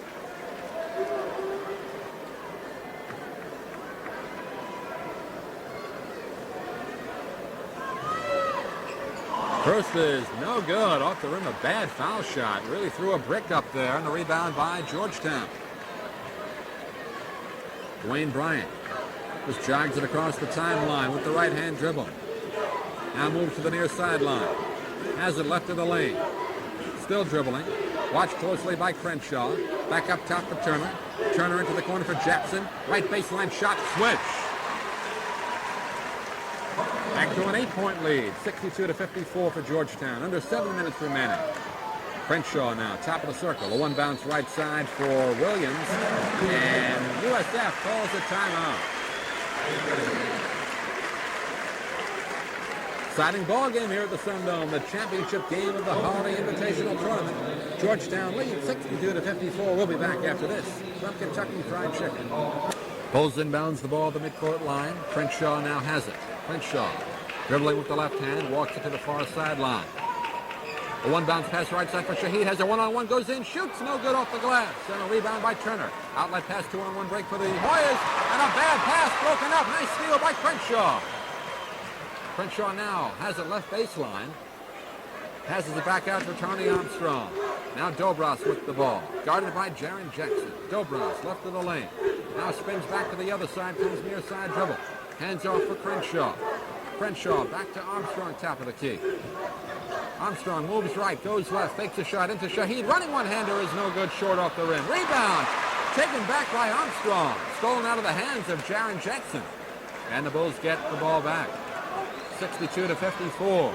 First is no good. Off the rim, a bad foul shot. Really threw a brick up there, and the rebound by Georgetown. Dwayne Bryant just jogs it across the timeline with the right-hand dribble. Now moves to the near sideline. Has it left of the lane. Still dribbling. Watched closely by Crenshaw. Back up top for Turner. Turner into the corner for Jackson. Right baseline shot, switch. Back to an 8-point lead, 62-54 for Georgetown. Under 7 minutes remaining. Crenshaw now, top of the circle. A one bounce right side for Williams. And USF calls a timeout. Exciting ball game here at the Sun Dome, the championship game of the Holiday Invitational Tournament. Georgetown leads 62-54. We'll be back after this from Kentucky Fried Chicken. Bulls inbounds the ball at the midcourt line. Crenshaw now has it. Crenshaw dribbling with the left hand, walks it to the far sideline. A one bounce pass right side for Shaheed. Has a one-on-one, goes in, shoots, no good off the glass. And a rebound by Turner. Outlet pass, 2-on-1 break for the Hoyas. And a bad pass broken up. Nice steal by Crenshaw. Crenshaw now has it left baseline. Passes it back out for Tony Armstrong. Now Dobras with the ball. Guarded by Jaren Jackson. Dobras left of the lane. Now spins back to the other side, comes near side dribble. Hands off for Crenshaw. Crenshaw back to Armstrong, top of the key. Armstrong moves right, goes left, fakes a shot into Shaheed. Running one-hander is no good, short off the rim. Rebound taken back by Armstrong. Stolen out of the hands of Jaren Jackson. And the Bulls get the ball back. 62-54.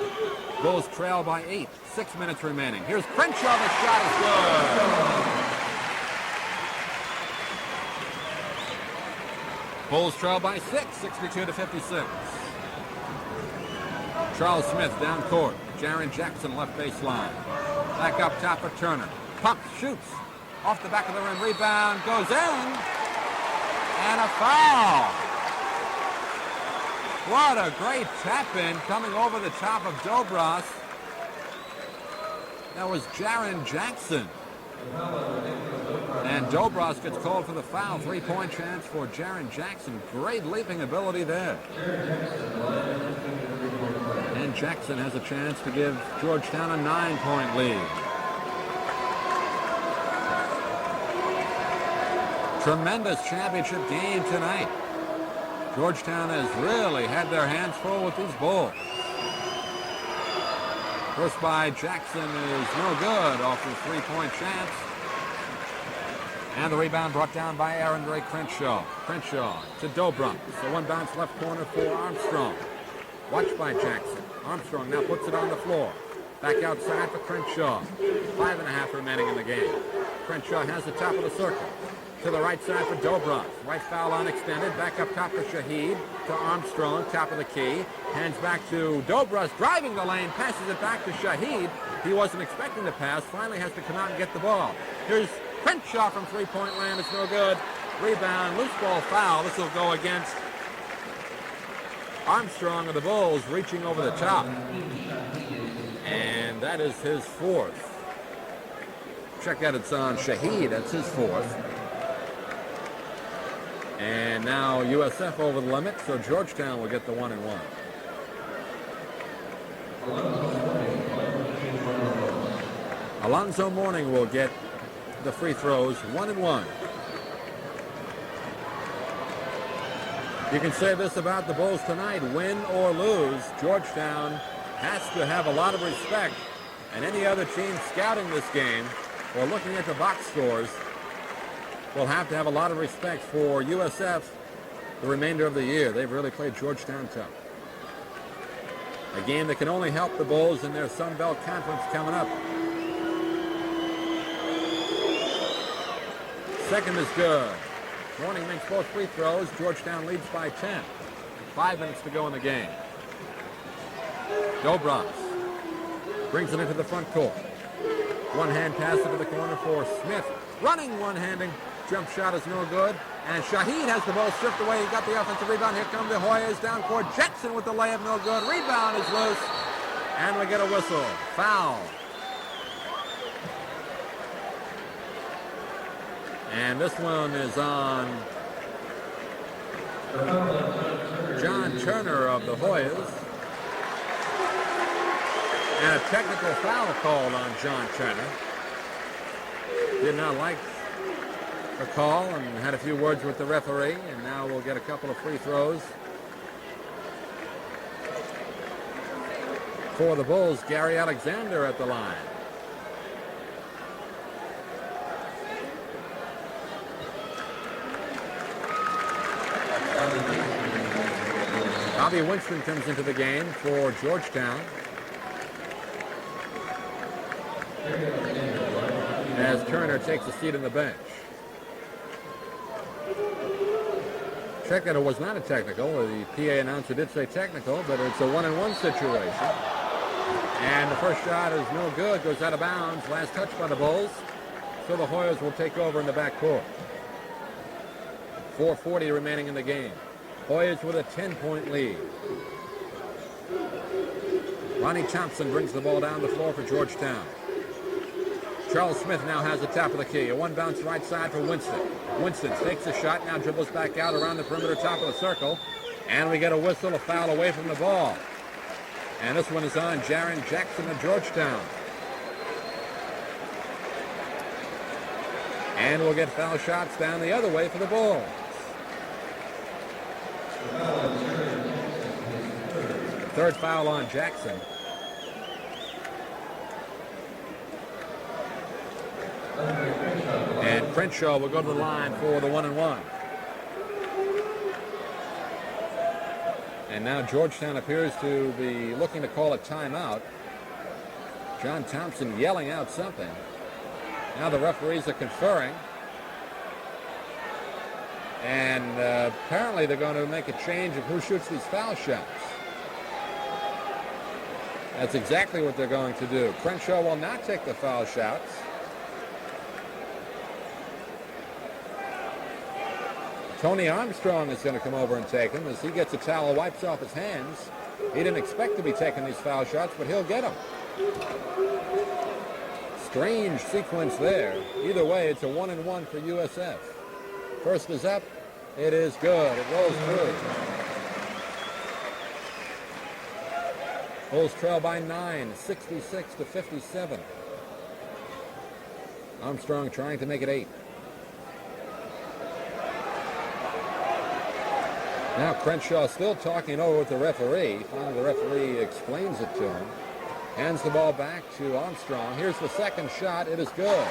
Bulls trail by 8. 6 minutes remaining. Here's Crenshaw. The shot is good. Bulls trail by 6. 62-56. Charles Smith down court. Jaren Jackson left baseline. Back up top for Turner. Pumps, shoots. Off the back of the rim. Rebound goes in. And a foul. What a great tap-in coming over the top of Dobras. That was Jaren Jackson. And Dobras gets called for the foul. 3-point chance for Jaren Jackson. Great leaping ability there. And Jackson has a chance to give Georgetown a 9-point lead. Tremendous championship game tonight. Georgetown has really had their hands full with these Bulls. First by Jackson is no good off the 3-point chance. And the rebound brought down by Aaron Drake Crenshaw. Crenshaw to Dobras. So one bounce left corner for Armstrong. Watched by Jackson. Armstrong now puts it on the floor. Back outside for Crenshaw. 5.5 remaining in the game. Crenshaw has the top of the circle. To the right side for Dobras. Right foul on extended. Back up top for Shaheed. To Armstrong, top of the key. Hands back to Dobras, driving the lane. Passes it back to Shaheed. He wasn't expecting the pass. Finally has to come out and get the ball. Here's Crenshaw from 3-point land. It's no good. Rebound, loose ball foul. This will go against Armstrong of the Bulls, reaching over the top. And that is his 4th. Check that, it's on Shaheed. That's his 4th. And now USF over the limit, so Georgetown will get the 1-1. Alonzo Mourning will get the free throws, 1-1. You can say this about the Bulls tonight, win or lose, Georgetown has to have a lot of respect, and any other team scouting this game or looking at the box scores will have to have a lot of respect for USF the remainder of the year. They've really played Georgetown tough. A game that can only help the Bulls in their Sun Belt Conference coming up. Second is good. Mourning makes both free throws. Georgetown leads by 10. 5 minutes to go in the game. Dobras brings it into the front court. One-hand pass into the corner for Smith. Running one-handing. Jump shot is no good. And Shaheed has the ball stripped away. He got the offensive rebound. Here come the Hoyas down court. Jackson with the layup, no good. Rebound is loose. And we get a whistle. Foul. And this one is on John Turner of the Hoyas. And a technical foul called on John Turner. Did not like the call and had a few words with the referee, and now we'll get a couple of free throws. For the Bulls, Gary Alexander at the line. Bobby Winston comes into the game for Georgetown. As Turner takes a seat on the bench. Check that it was not a technical. The PA announcer did say technical, but it's a 1-on-1 situation. And the first shot is no good, goes out of bounds. Last touch by the Bulls. So the Hoyas will take over in the backcourt. 4:40 remaining in the game. Hoyas with a 10-point lead. Ronnie Thompson brings the ball down the floor for Georgetown. Charles Smith now has the top of the key. A one bounce right side for Winston. Winston takes a shot, now dribbles back out around the perimeter, top of the circle. And we get a whistle, a foul away from the ball. And this one is on Jaren Jackson of Georgetown. And we'll get foul shots down the other way for the Bulls. Third foul on Jackson. And Crenshaw will go to the line for the 1-and-1. And now Georgetown appears to be looking to call a timeout. John Thompson yelling out something. Now the referees are conferring. And apparently they're going to make a change of who shoots these foul shots. That's exactly what they're going to do. Crenshaw will not take the foul shots. Tony Armstrong is going to come over and take them as he gets a towel, wipes off his hands. He didn't expect to be taking these foul shots, but he'll get them. Strange sequence there. Either way, it's a 1-and-1 for USF. First is up. It is good. It rolls through. Bulls trail by 9, 66-57. Armstrong trying to make it 8. Now Crenshaw still talking over with the referee. Finally the referee explains it to him. Hands the ball back to Armstrong. Here's the second shot. It is good.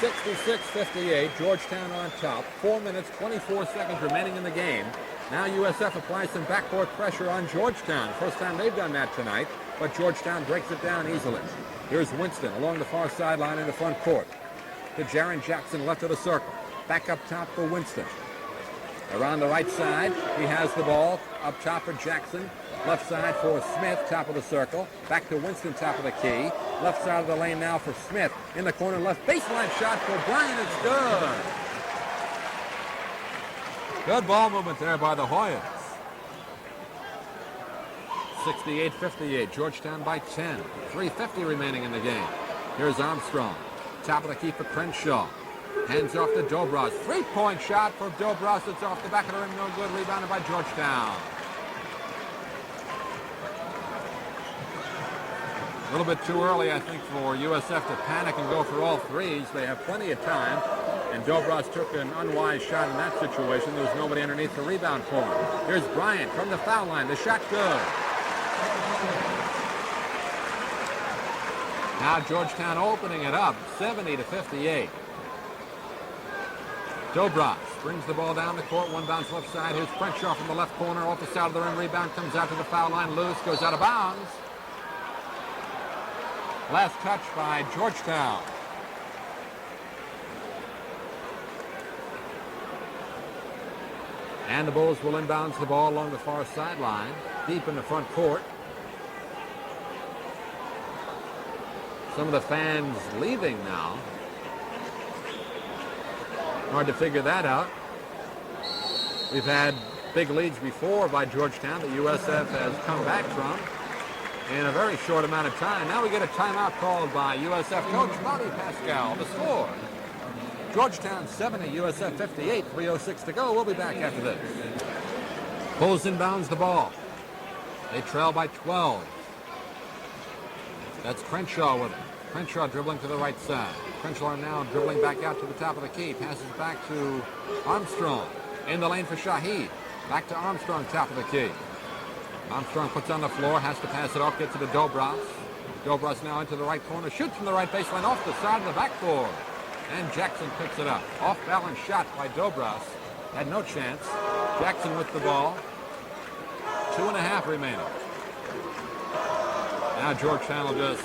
66-58. Georgetown on top. 4 minutes, 24 seconds remaining in the game. Now USF applies some backcourt pressure on Georgetown. First time they've done that tonight, but Georgetown breaks it down easily. Here's Winston along the far sideline in the front court. To Jaren Jackson, left of the circle. Back up top for Winston. Around the right side, he has the ball. Up top for Jackson. Left side for Smith, top of the circle. Back to Winston, top of the key. Left side of the lane now for Smith. In the corner, left baseline shot for Bryant. It's good. Good ball movement there by the Hoyas. 68-58. Georgetown by 10. 3:50 remaining in the game. Here's Armstrong. Top of the key for Crenshaw. Hands off to Dobros. Three-point shot for Dobros. It's off the back of the rim. No good. Rebounded by Georgetown. A little bit too early, I think, for USF to panic and go for all threes. They have plenty of time. And Dobros took an unwise shot in that situation. There was nobody underneath the rebound for him. Here's Bryant from the foul line. The shot good. Now Georgetown opening it up, 70-58. Dobros brings the ball down the court, one bounce left side. Here's Crenshaw from the left corner, off the side of the rim. Rebound comes out to the foul line, loose, goes out of bounds. Last touch by Georgetown. And the Bulls will inbounds the ball along the far sideline, deep in the front court. Some of the fans leaving now. Hard to figure that out. We've had big leads before by Georgetown that USF has come back from in a very short amount of time. Now we get a timeout called by USF coach Bobby Pascal. The score, Georgetown 70, USF 58, 3:06 to go. We'll be back after this. Bulls inbounds the ball. They trail by 12. That's Crenshaw with it. Crenshaw dribbling to the right side. Crenshaw now dribbling back out to the top of the key. Passes back to Armstrong. In the lane for Shaheed. Back to Armstrong, top of the key. Armstrong puts on the floor, has to pass it off, gets it to Dobras. Dobras now into the right corner, shoots from the right baseline off the side of the backboard. And Jackson picks it up. Off-balance shot by Dobras. Had no chance. Jackson with the ball. 2.5 remaining. Now Georgetown will just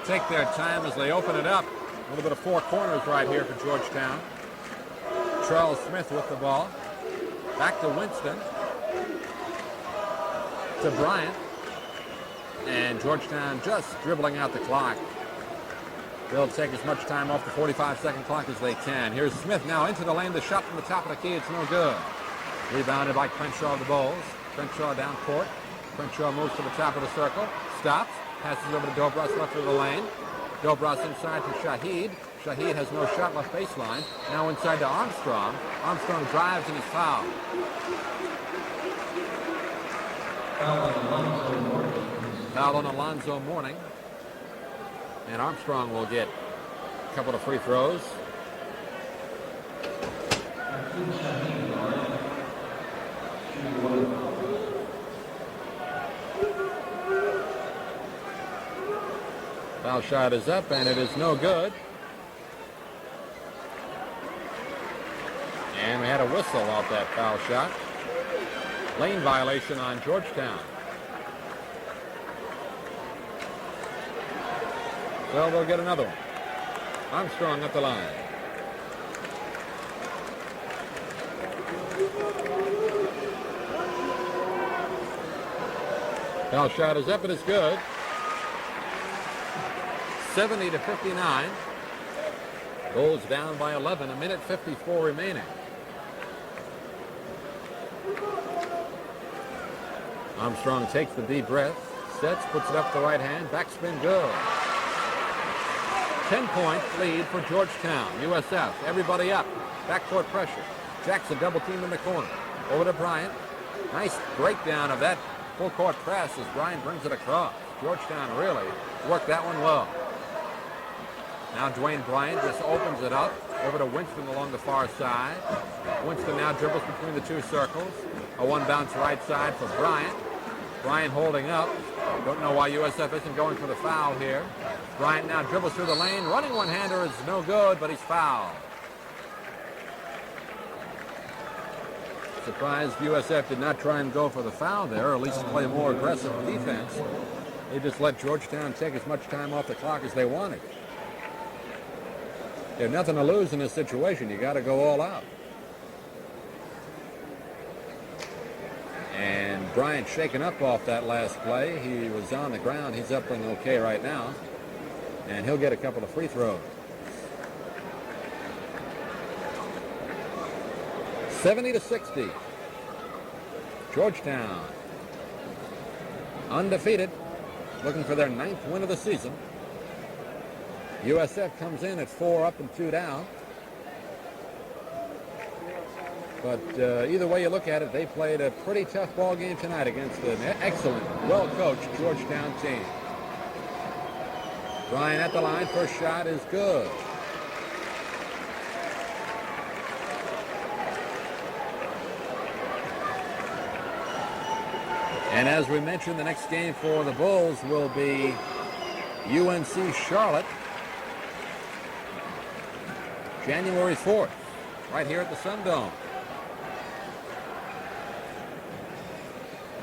take their time as they open it up. A little bit of four corners right here for Georgetown. Charles Smith with the ball. Back to Winston. To Bryant. And Georgetown just dribbling out the clock. They'll take as much time off the 45-second clock as they can. Here's Smith now into the lane. The shot from the top of the key. It's no good. Rebounded by Crenshaw of the Bulls. Crenshaw down court. Crenshaw moves to the top of the circle. Stops. Passes over to Dobras left of the lane. Dobras inside to Shaheed. Shaheed has no shot left baseline. Now inside to Armstrong. Armstrong drives and is fouled. Foul on Alonzo Mourning. And Armstrong will get a couple of free throws. Foul shot is up, and it is no good. And we had a whistle off that foul shot. Lane violation on Georgetown. So they'll get another one. Armstrong at the line. Foul shot is up, it is good. 70-59. Bulls down by 11, 1:54 remaining. Armstrong takes the deep breath, sets, puts it up the right hand, backspin good. 10-point lead for Georgetown. USF, everybody up. Backcourt pressure. Jackson double team in the corner. Over to Bryant. Nice breakdown of that full court press as Bryant brings it across. Georgetown really worked that one well. Now Dwayne Bryant just opens it up over to Winston along the far side. Winston now dribbles between the two circles. A one bounce right side for Bryant. Bryant holding up. Don't know why USF isn't going for the foul here. Bryant now dribbles through the lane. Running one-hander is no good, but he's fouled. Surprised USF did not try and go for the foul there, or at least play more aggressive defense. They just let Georgetown take as much time off the clock as they wanted. You have nothing to lose in this situation. You got to go all out. And Bryant shaken up off that last play. He was on the ground. He's up and okay right now. And he'll get a couple of free throws. 70-60. Georgetown undefeated, looking for their 9th win of the season. USF comes in at 4 up and 2 down. But either way you look at it, they played a pretty tough ball game tonight against an excellent, well-coached Georgetown team. Bryant at the line. First shot is good. And as we mentioned, the next game for the Bulls will be UNC Charlotte, January 4th, right here at the Sun Dome.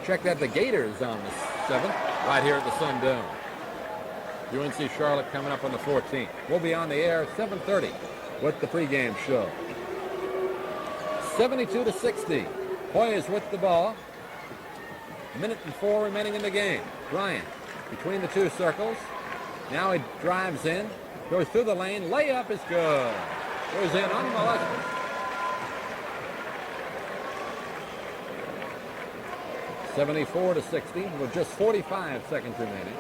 Check that, the Gators on the 7th, right here at the Sun Dome. UNC Charlotte coming up on the 14th. We'll be on the air at 7:30 with the pregame show. 72-60. Hoyas with the ball. 1:04 remaining in the game. Bryant between the two circles. Now he drives in, goes through the lane. Layup is good. Goes in unmolested. (74-60) with just 45 seconds remaining.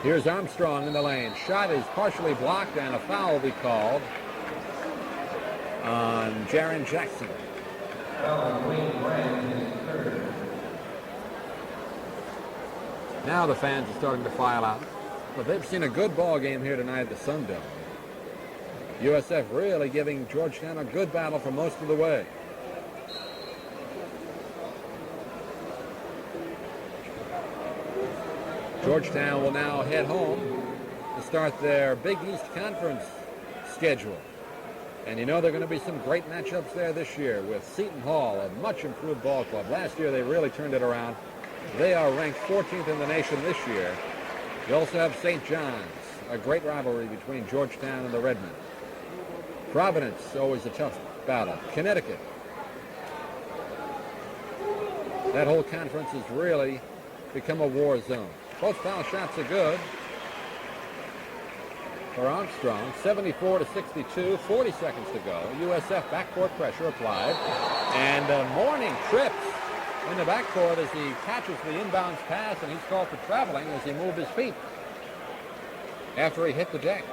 Here's Armstrong in the lane. Shot is partially blocked, and a foul will be called on Jaren Jackson. Now the fans are starting to file out. But they've seen a good ball game here tonight at the Sun Dome. USF really giving Georgetown a good battle for most of the way. Georgetown will now head home to start their Big East Conference schedule. And you know there are going to be some great matchups there this year with Seton Hall, a much improved ball club. Last year they really turned it around. They are ranked 14th in the nation this year. You also have St. John's, a great rivalry between Georgetown and the Redmen. Providence, always a tough battle. Connecticut. That whole conference has really become a war zone. Both foul shots are good for Armstrong. 74-62, 40 seconds to go. USF backcourt pressure applied. And Mourning trips in the backcourt as he catches the inbounds pass, and he's called for traveling as he moved his feet after he hit the deck.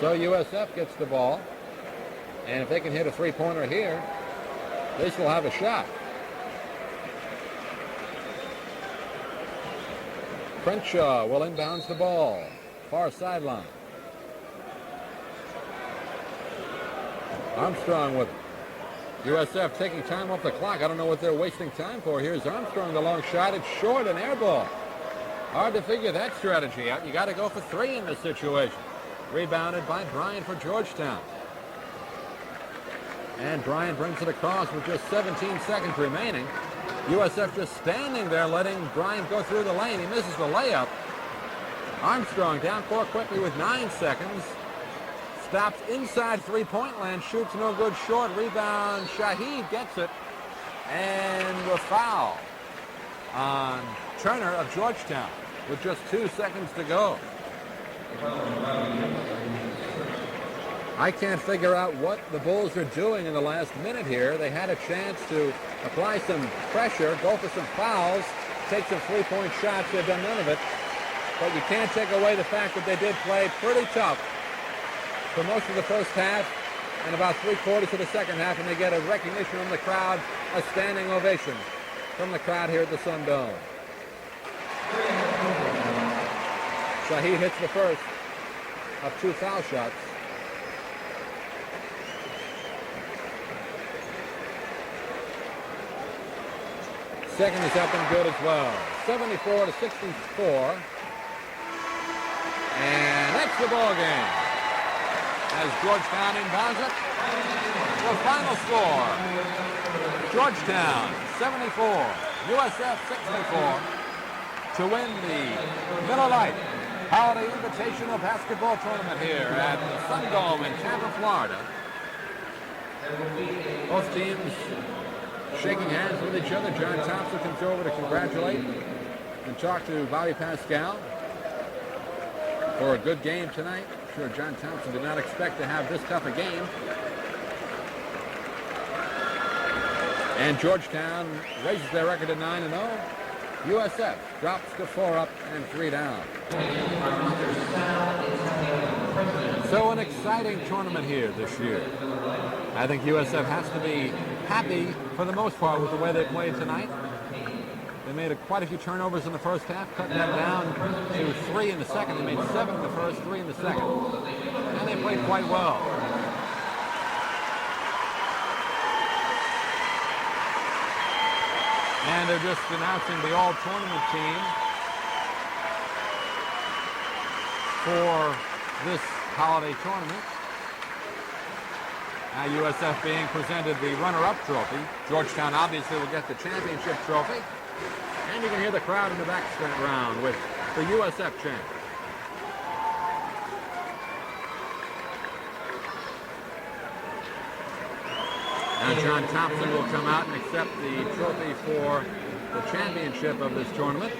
So USF gets the ball, and if they can hit a three-pointer here, they still have a shot. Crenshaw will inbounds the ball, far sideline. Armstrong with it. USF taking time off the clock. I don't know what they're wasting time for. Here's Armstrong, the long shot. It's short, an air ball. Hard to figure that strategy out. You got to go for three in this situation. Rebounded by Bryant for Georgetown. And Bryant brings it across with just 17 seconds remaining. USF just standing there letting Bryant go through the lane. He misses the layup. Armstrong down court quickly with 9 seconds. Stops inside three-point land, shoots no good, short rebound. Shaheed gets it, and a foul on Turner of Georgetown with just 2 seconds to go. I can't figure out what the Bulls are doing in the last minute here. They had a chance to apply some pressure, go for some fouls, take some three-point shots. They've done none of it. But you can't take away the fact that they did play pretty tough for most of the first half and about three-quarters of the second half, and they get a recognition from the crowd, a standing ovation from the crowd here at the Sun Dome. Shaheed hits the first of 2 foul shots. Second is up and good as well. 74-64. And that's the ball game. As Georgetown inbounds it, the final score, Georgetown 74, USF 64, to win the Miller Lite Holiday Invitational Basketball Tournament here at the Sun Dome in Tampa, Florida. Both teams shaking hands with each other. John Thompson comes over to congratulate and talk to Bobby Pascal for a good game tonight. I'm sure John Thompson did not expect to have this tough a game. And Georgetown raises their record to 9-0. USF drops to 4 up and 3 down. So an exciting tournament here this year. I think USF has to be happy for the most part with the way they played tonight. They made quite a few turnovers in the first half, cutting them down to 3 in the second. They made 7 in the first, 3 in the second. And they played quite well. And they're just announcing the all-tournament team for this holiday tournament. Now USF being presented the runner-up trophy. Georgetown obviously will get the championship trophy. And you can hear the crowd in the background with the USF chant. Now John Thompson will come out and accept the trophy for the championship of this tournament.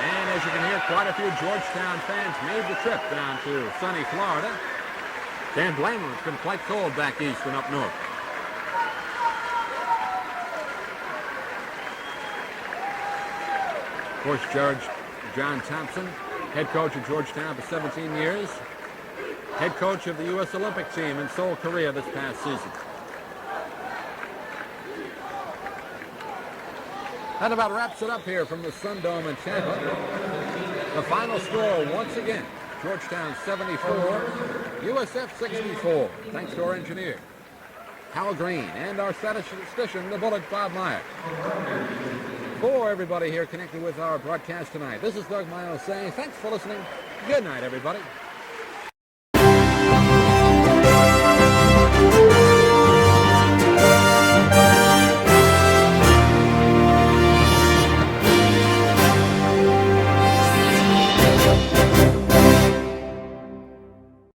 And as you can hear, quite a few Georgetown fans made the trip down to sunny Florida. Can't blame them. It's been quite cold back east and up north. course, John Thompson, head coach of Georgetown for 17 years, head coach of the U.S. Olympic team in Seoul, Korea this past season. That about wraps it up here from the Sun Dome in Tampa. The final score once again, Georgetown 74, USF 64. Thanks to our engineer, Hal Green, and our statistician, the Bullet, Bob Meyer. For everybody here connected with our broadcast tonight, this is Doug Miles saying thanks for listening. Good night, everybody.